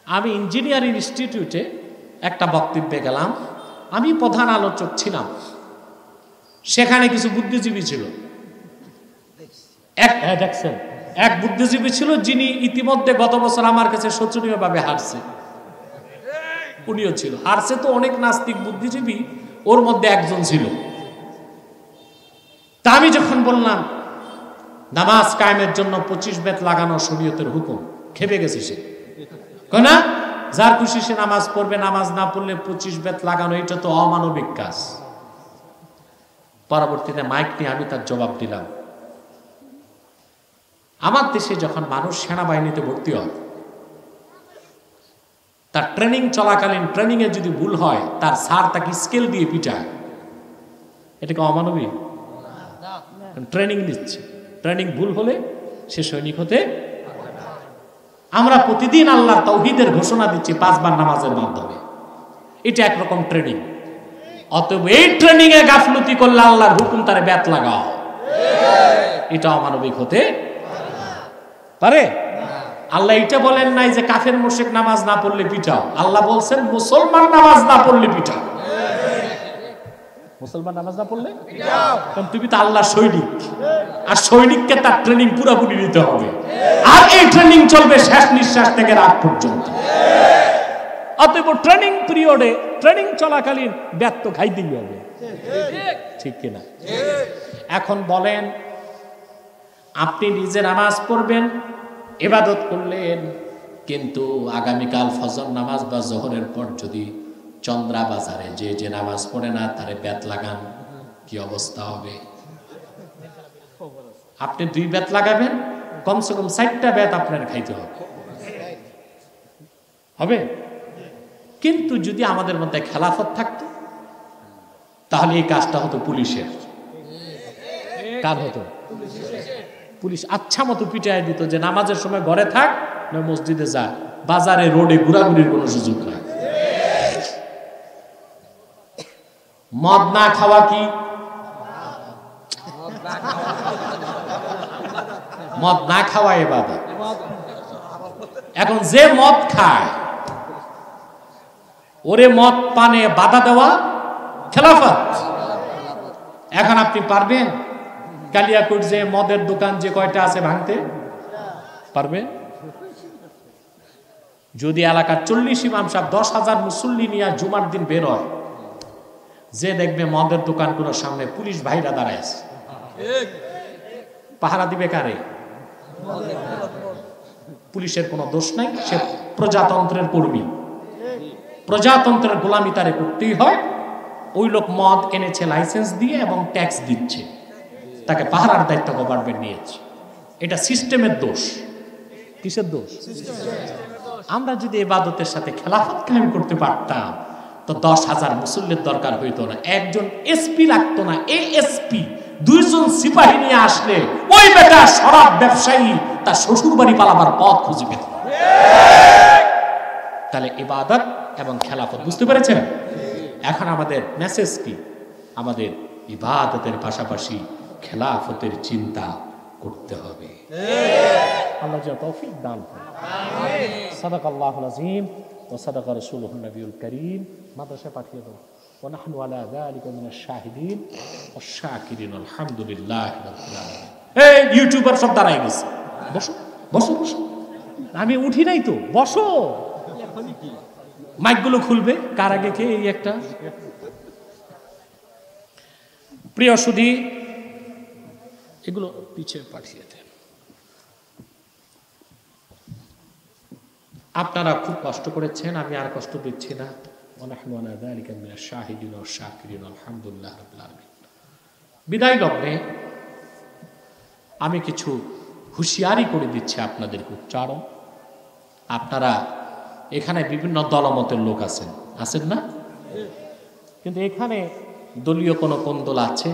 আমি ইঞ্জিনিয়ারিং ইনস্টিটিউটে একটা বক্তব্যে গেলাম, আমি প্রধান আলোচক ছিলাম। সেখানে কিছু বুদ্ধিজীবী ছিল, দেখছেন, এক বুদ্ধিজীবী ছিল যিনি ইতিমধ্যে গত বছর আমার কাছে শোচনীয়ভাবে হারছে। উনিও ছিল, হারছে তো অনেক নাস্তিক বুদ্ধিজীবী, ওর মধ্যে একজন ছিল। তা আমি যখন বললাম নামাজ কায়েমের জন্য 25 বেত লাগানো শরীয়তের হুকুম, খেপে গেছে সে, কয় না যার খুশি সে নামাজ পড়বে, নামাজ না পড়লে 25 বেত লাগানো, এটা তো অমানবিক কাজ। পরবর্তীতে মাইক নিয়ে আমি তার জবাব দিলাম, আমার দেশে যখন মানুষ সেনাবাহিনীতে ভর্তি হয়, তার ট্রেনিং চলাকালীন ট্রেনিং এ যদি ভুল হয়, তার স্যার তাকে স্কেল দিয়ে পিটায়, এটা কি অমানবিক? ট্রেনিং দিচ্ছে, ট্রেনিং ভুল হলে সে সৈনিক হতে। আমরা প্রতিদিন আল্লাহর তাওহীদের ঘোষণা দিচ্ছি 5 বার নামাজের মাধ্যমে, এটা একরকম ট্রেনিং। অতএব এই ট্রেনিং এ গাফলতি করলে আল্লাহর হুকুম তারে বেত লাগাও, এটা অমানবিক হতে পারে? আল্লাহ এটা বলেন নাই যে কাফের মুশরিক নামাজ না পড়লে পিটাও, আল্লাহ বলছেন মুসলমান নামাজ না পড়লে পিটাও। মুসলমান নামাজ না পড়লে পিটাও, কারণ তুমি তো আল্লাহর সৈনিক, আর সৈনিককে তার ট্রেনিং পুরোপুরি নিতে হবে, আর এই ট্রেনিং চলবে শেষ নিঃশ্বাস থেকে রাত পর্যন্ত। অতএব ট্রেনিং পিরিয়ডে, ট্রেনিং চলাকালীন ব্যর্থ খাইতেই হবে, ঠিক কিনা? এখন বলেন, আপনি নিজে নামাজ পড়বেন, ইবাদত করলেন, কিন্তু আগামীকাল ফজর নামাজ বা জোহরের পর যদি চন্দ্রা বাজারে যে নামাজ পড়ে না তারে বেত লাগান, কি অবস্থা হবে? আপনি 2 বেত লাগাবেন, কমসে কম 4টা বেত আপনার খাইতে হবে, হবে? কিন্তু যদি আমাদের মধ্যে খেলাফত থাকতো, তাহলে এই কাজটা হতো পুলিশের। কার হতো? পুলিশ আচ্ছা মতো পিটাই দিত যে নামাজের সময় ঘরে থাক, না মসজিদে যা, বাজারে রোডে ঘোরাঘুরির কোনো সুযোগ নাই। মদ না খাওয়া কি? মদ না খাওয়া ইবাদত। এখন যে মদ খায়, ওরে মদ পানে বাধা দেওয়া খেলাফত। এখন আপনি পারবেন কালিয়াকোট যে মদের দোকান যে কয়টা আছে ভাঙতে? পারবেন? যদি এলাকার 40 ইমাম সাহেব 10,000 মুসল্লি নিয়ে জুমার দিন বের হয়, যে দেখবে মদের দোকানগুলোর সামনে পুলিশ ভাইরা দাঁড়ায় আছে, পাহারা দিবে কারে? পুলিশের কোনো দোষ নাই, সে প্রজাতন্ত্রের কর্মী, প্রজাতন্ত্রের গোলামি তারে করতেই হয়। ওই লোক মদ এনেছে লাইসেন্স দিয়ে এবং ট্যাক্স দিচ্ছে, তাকে পাহারার দায়িত্ব গভর্নমেন্ট নিয়েছে। এটা সিস্টেমের দোষ। কিসের দোষ? আমরা যদি ইবাদতের সাথে খেলাফত কায়েম করতে পারতাম, তো 10,000 মুসল্লির দরকার হইতো না, একজন এসপি লাগতো না, এএসপি 2 জন সিপাহী নিয়ে আসলে ওই বেটা শরাব ব্যবসায়ী তার শ্বশুর বাড়ি পালাবার পথ খুঁজে পেত। তাহলে ইবাদত এবং খেলাফত বুঝতে পেরেছেন? এখন আমাদের মেসেজ কি? আমাদের ইবাদতের পাশাপাশি খেলাফতের চিন্তা করতে হবে। আল্লাহ যা তৌফিক দান করেন। আমিন। সাদাকাল্লাহুল আযীম ওয়া সাদাকা রাসূলুহুন নবিয়ুল কারীম। মাদ্রাসায় পাঠিয়ে দাও। ونحن على ذلك من الشاهدين والشاكرين الحمد لله رب العالمين এই ইউটিউবার সব দাঁড়ায় গেছে বসো বসো বসো আমি উঠি নাই তো বসো মাইকগুলো খুলবে কার আগে কে এই একটা প্রিয় সুধী এগুলো পিছিয়ে পাঠিয়ে দেন আপনারা খুব কষ্ট করেছেন আমি আর কষ্ট দিচ্ছি না ونحن على ذلك من الشاهدين والشاكرين الحمد لله رب العالمين বিদায় লগ্নে আমি কিছু হুঁশিয়ারি করে দিচ্ছি আপনাদেরকে উচ্চারণ আপনারা এখানে বিভিন্ন দলমতের লোক আছেন না কিন্তু এখানে দলীয় কোনো কোন্দল আছে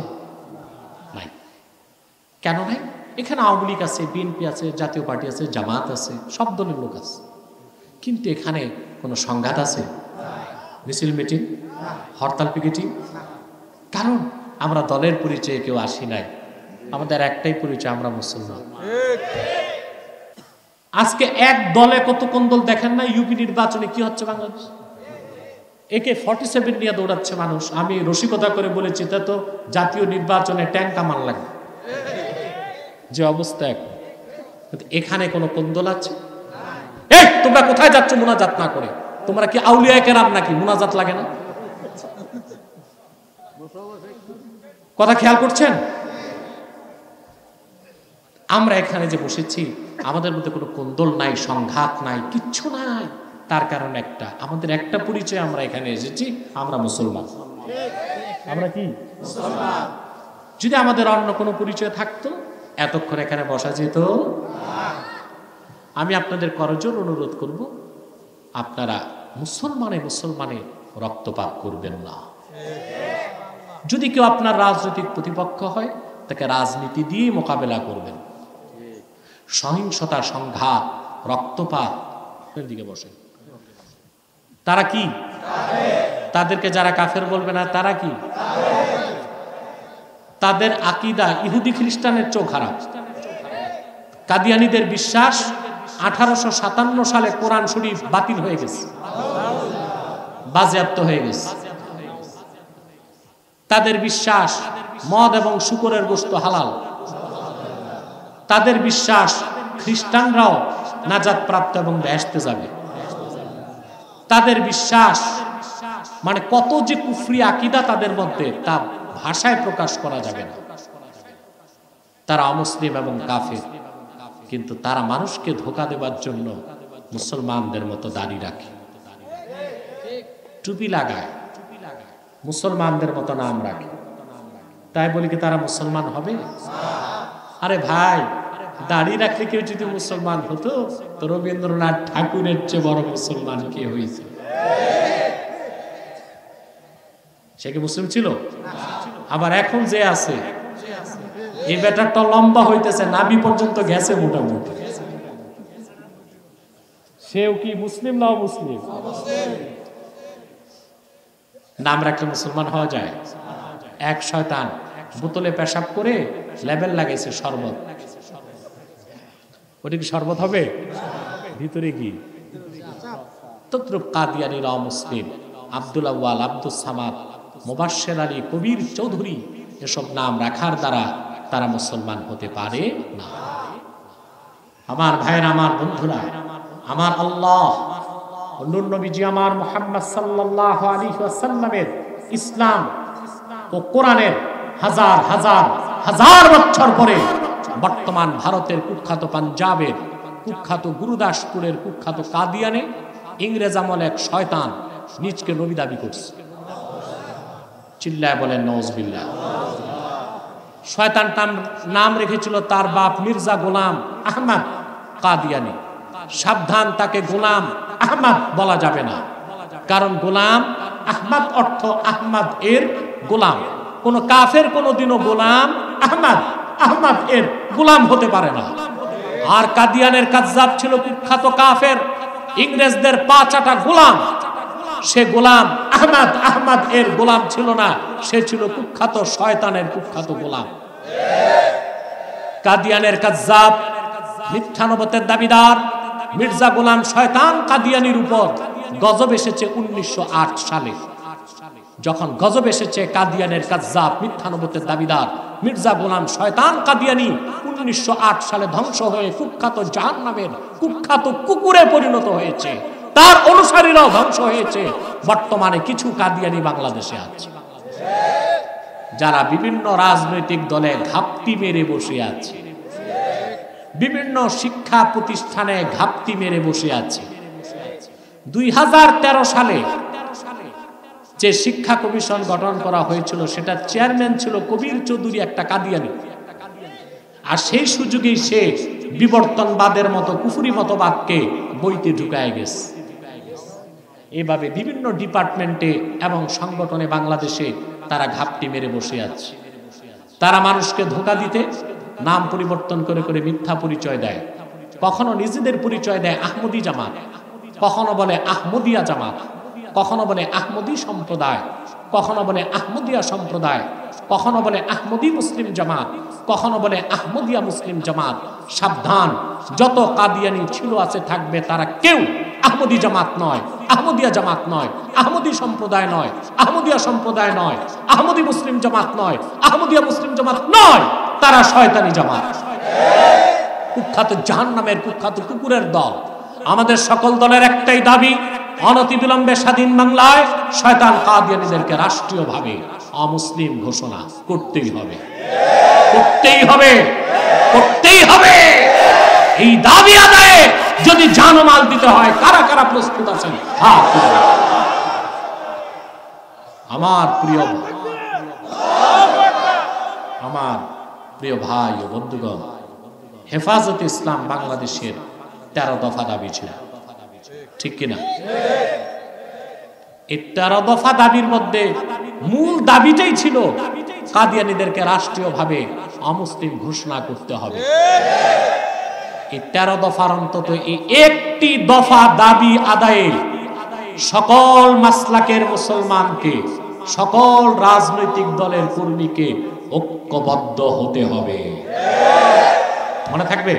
নাই কেন নাই এখানে আওয়ামী লীগ আছে বিএনপি আছে জাতীয় পার্টি আছে জামাত আছে সব দলের লোক আছে কিন্তু এখানে কোনো সংঘাত আছে মিছিল মিটিং হরতাল পিকেটিং কারণ আমরা দলের পরিচয়ে কেউ আসি নাই আমাদের একটাই পরিচয় আমরা মুসলমান আজকে এক দলে কত কোন দল দেখেন না ইউপি নির্বাচনে কি হচ্ছে বাংলাদেশ AK-47 নিয়ে দৌড়াচ্ছে মানুষ আমি রসিকতা করে বলেছি তা তো জাতীয় নির্বাচনে ট্যাঙ্ক কামান লাগে যে অবস্থা এখন এখানে কোনো কোন দল আছে এই তোমরা কোথায় যাচ্ছ মুনাজাত না করে তোমরা কি আউলিয়া কেরাম নাকি মুনাজাত লাগে না কথা খেয়াল করছেন আমরা এখানে যে বসেছি আমাদের মধ্যে কোনো কোন্দল নাই সংঘাত নাই কিচ্ছু নাই তার কারণ একটা আমাদের একটা পরিচয় আমরা এখানে এসেছি আমরা মুসলমান আমরা কি মুসলমান যদি আমাদের অন্য কোনো পরিচয় থাকতো এতক্ষণ এখানে বসা যেত আমি আপনাদের করজোর অনুরোধ করব আপনারা মুসলমানে রক্তপাত করবেন না যদি কেউ আপনার রাজনৈতিক প্রতিপক্ষ হয় তাকে রাজনীতি দিয়ে মোকাবেলা করবেন সহিংসতা সংঘাত রক্তপাত দিকে বসে তারা কি তাদেরকে যারা কাফের বলবে না তারা কি তাদের আকীদা ইহুদি খ্রিস্টানের চেয়ে খারাপ কাদিয়ানীদের বিশ্বাস 1857 সালে কোরআন শরীফ বাতিল হয়ে গেছে বাজেয়াপ্ত হয়ে গেছে তাদের বিশ্বাস মদ এবং শূকরের গোশত হালাল তাদের বিশ্বাস খ্রিস্টানরাও নাজাত প্রাপ্ত এবং বেহেশতে যাবে তাদের বিশ্বাস মানে কত যে কুফরি আকীদা তাদের মধ্যে তা ভাষায় প্রকাশ করা যাবে না তারা অমুসলিম এবং কাফের কিন্তু তারা মানুষকে ধোঁকা দেবার জন্য মুসলমানদের মতো দাড়ি রাখে টুপি লাগায় মুসলমানদের মতো নাম রাখে তাই বলি কি তারা মুসলমান হবে আরে ভাই দাড়ি রাখলে কেউ যদি মুসলমান হতো তো রবীন্দ্রনাথ ঠাকুরের চেয়ে বড় মুসলমান কে হয়েছে সে কি মুসলিম ছিল আবার এখন যে আছে এই ব্যাটারটা লম্বা হইতেছে নাভি পর্যন্ত গেছে মোটামুটি সেও কি মুসলিম না মুসলিম নাম রাখলে মুসলমান হওয়া যায় এক শয়তান বোতলে পেশাব করে লেবেল লাগাইছে শরবত ওটা কি শরবত হবে ভিতরে কি তদ্রুপ কাদিয়ানীরা মুসলিম আব্দুল আউয়াল আব্দুল সামাদ মুবাশশির আলী কবির চৌধুরী এসব নাম রাখার দ্বারা তারা মুসলমান হতে পারে না আমার ভাইরা আমার বন্ধুরা আমার আল্লাহ নূর নবীজি আমার মুহাম্মদ সাল্লাল্লাহু আলাইহি ওয়াসাল্লামের ইসলাম ও কোরআনের হাজার হাজার হাজার বছর পরে বর্তমান ভারতের কুখ্যাত পাঞ্জাবের কুখ্যাত গুরুদাসপুরের কুখ্যাত কাদিয়ানে ইংরেজ আমলে এক শয়তান নিজকে নবী দাবি করছে চিল্লায় বলেন নাউজুবিল্লাহ শয়তান নাম রেখেছিল তার বাপ মির্জা গোলাম আহমদ কাদিয়ানী সাবধান তাকে গোলাম আহমদ বলা যাবে না কারণ গোলাম আহমদ অর্থ আহমদ এর গোলাম কোন কাফের কোনদিনও গোলাম আহমদ এর গোলাম হতে পারে না আর কাদিয়ানের কাজ্জাব ছিল কুখ্যাত কাফের ইংরেজদের পা চাটা গোলাম সে গোলাম আহমদ এর গোলাম ছিল না সে ছিল কুখ্যাত শয়তানের কুখ্যাত গোলাম কাদিয়ানের কাজ্জাব মিথ্যা নবুয়তের দাবিদার মির্জা গোলাম শয়তান কাদিয়ানির উপর গজব এসেছে 1908 সালে যখন গজব এসেছে কাদিয়ানের কাজ্জাব মিথ্যা নবুয়তের দাবিদার মির্জা গোলাম শয়তান কাদিয়ানি 1908 সালে ধ্বংস হয়ে কুখ্যাত জাহান্নামের কুখ্যাত কুকুরে পরিণত হয়েছে, তার অনুসারীরাও ধ্বংস হয়েছে। বর্তমানে কিছু কাদিয়ানি বাংলাদেশে আছে যারা বিভিন্ন রাজনৈতিক দলে ঘাপটি মেরে বসে আছে, বিভিন্ন শিক্ষা প্রতিষ্ঠানে ঘাপটি মেরে বসে আছে। 2013 সালে যে শিক্ষা কমিশন গঠন করা হয়েছিল সেটা চেয়ারম্যান ছিল কবির চৌধুরী, একটা কাদিয়ানি। আর সেই সুযোগেই সে বিবর্তনবাদের মতো কুফরি মতবাদকে বইতে ঢুকায় গেছে। এভাবে বিভিন্ন ডিপার্টমেন্টে এবং সংগঠনে বাংলাদেশে তারা ঘাপটি মেরে বসে আছে। তারা মানুষকে ধোঁকা দিতে নাম পরিবর্তন করে করে মিথ্যা পরিচয় দেয়। কখনো নিজেদের পরিচয় দেয় আহমদি জামাত, কখনো বলে আহমদিয়া জামাত, কখনো বলে আহমদি সম্প্রদায়, কখনো বলে আহমদিয়া সম্প্রদায়, কখনো বলে আহমদি মুসলিম জামাত, কখনো বলে আহমদিয়া মুসলিম জামাত। সাবধান, যত কাদিয়ানি ছিল আছে থাকবে, তারা কেউ আহমদি জামাত নয়, আহমদিয়া জামাত নয়, আহমদি সম্প্রদায় নয়, আহমদিয়া সম্প্রদায় নয়, আহমদি মুসলিম জামাত নয়, আহমদিয়া মুসলিম জামাত নয়, তারা শয়তানি জামাত, কুখ্যাত জাহান্নামের কুখ্যাত কুকুরের দল। আমাদের সকল দলের একটাই দাবি, অনতিবিলম্বে স্বাধীন বাংলায় শয়তান কাদিয়ানীদেরকে রাষ্ট্রীয়ভাবে অমুসলিম ঘোষণা করতেই হবে, করতেই হবে, করতেই হবে। এই দাবি আদায়ে যদি জানমাল দিতে হয়, কারা কারা প্রস্তুত আছেন? আমার প্রিয় ভাই ও বন্ধুগণ, হেফাজতে ইসলাম বাংলাদেশের 13 দফা দাবি ছিল, ঠিক কিনা? এই 13 দফা দাবির মধ্যে মূল দাবিটাই ছিল কাদিয়ানীদেরকে রাষ্ট্রীয়ভাবে অমুসলিম ঘোষণা করতে হবে। এই 13 দফার অন্তত এই একটি দফা দাবি আদায়ে সকল মাসলাকের মুসলমানকে, সকল রাজনৈতিক দলের কর্মীকে ঐক্যবদ্ধ হতে হবে। মনে থাকবে?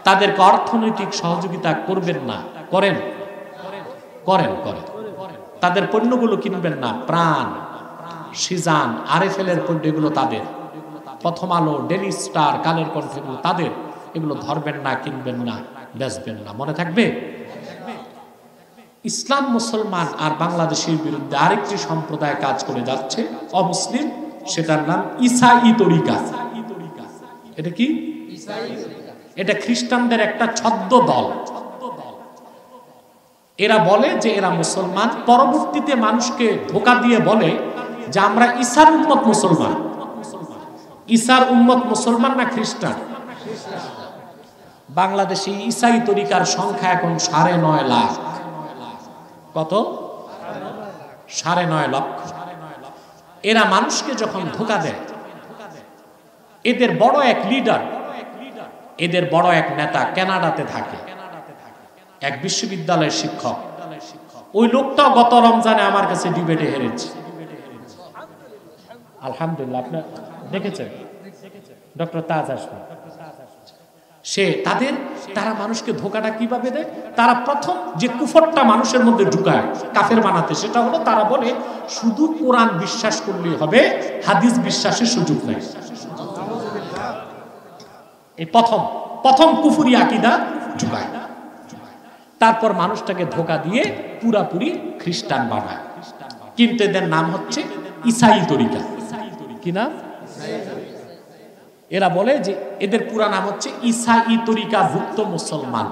তাদেরকে অর্থনৈতিক সহযোগিতা করবেন না, করেন করেন করেন। তাদের পণ্যগুলো কিনবেন না, প্রাণ, সিজান, আরএফএল এর পণ্যগুলো তাদের, প্রথম আলো, ডেলি স্টার, কালের কণ্ঠ এগুলো তাদের, এগুলো ধরবেন না, কিনবেন না, বেচবেন না। মনে থাকবে? ইসলাম মুসলমান আর বাংলাদেশের বিরুদ্ধে আরেকটি সম্প্রদায় কাজ করে যাচ্ছে, অমুসলিম, সেটার নাম ঈসাই তরিকা। এটা কি? এটা খ্রিস্টানদের একটা ছদ্ম দল। এরা বলে যে এরা মুসলমান, পরবর্তীতে মানুষকে ধোঁকা দিয়ে বলে যে আমরা ঈসার উম্মত মুসলমান। ঈসার উম্মত মুসলমান না খ্রিস্টান? বাংলাদেশে ঈসাই তরিকার সংখ্যা এখন 9.5 লাখ। কত? 9.5 লক্ষ। এরা মানুষকে যখন ধোঁকা দেয়, এদের বড় এক লিডার, এদের বড় এক নেতা কানাডাতে থাকে, এক বিশ্ববিদ্যালয়ের শিক্ষক। ওই লোকটা গত রমজানে আমার কাছে ডিবেটে হেরেছে। আলহামদুলিল্লাহ, আপনারা দেখেছেন ডক্টর তাজ আসবে। সে তারা মানুষকে ধোঁকাটা কিভাবে দেয়? তারা প্রথম যে কুফরটা মানুষের মধ্যে ঢুকায় কাফের বানাতে, সেটা হলো তারা বলে শুধু কোরআন বিশ্বাস করলেই হবে, হাদিস বিশ্বাসের সুযোগ নেই। এই প্রথম কুফরি আকীদা ঢুকায়। তারপর মানুষটাকে ধোঁকা দিয়ে পুরাপুরি খ্রিস্টান বানায়। কিন্তু এদের নাম হচ্ছে ঈসাই তরিকা। কি নাম? এরা বলে যে এদের পুরা নাম হচ্ছে ঈসাই তরিকা ভুক্ত মুসলমান,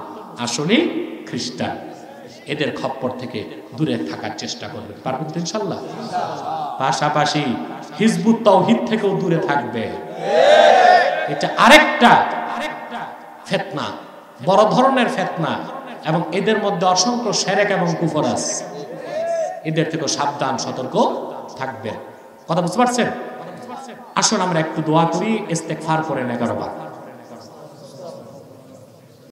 আসলে খ্রিস্টান। এদের খপ্পর থেকে দূরে থাকার চেষ্টা করবে, পারবেন তো ইনশাআল্লাহ। পাশাপাশি হিজবুত তাওহীদ থেকেও দূরে থাকবে। এটা আরেকটা ফিতনা, বড় ধরনের ফিতনা, এবং এদের মধ্যে অসংখ্য শিরক এবং কুফর আছে। এদের থেকে সাবধান, সতর্ক থাকবেন। কথা বুঝতে পারছেন? আসুন আমরা একটু দোয়া করি, ইস্তেগফার করেন 11 বার।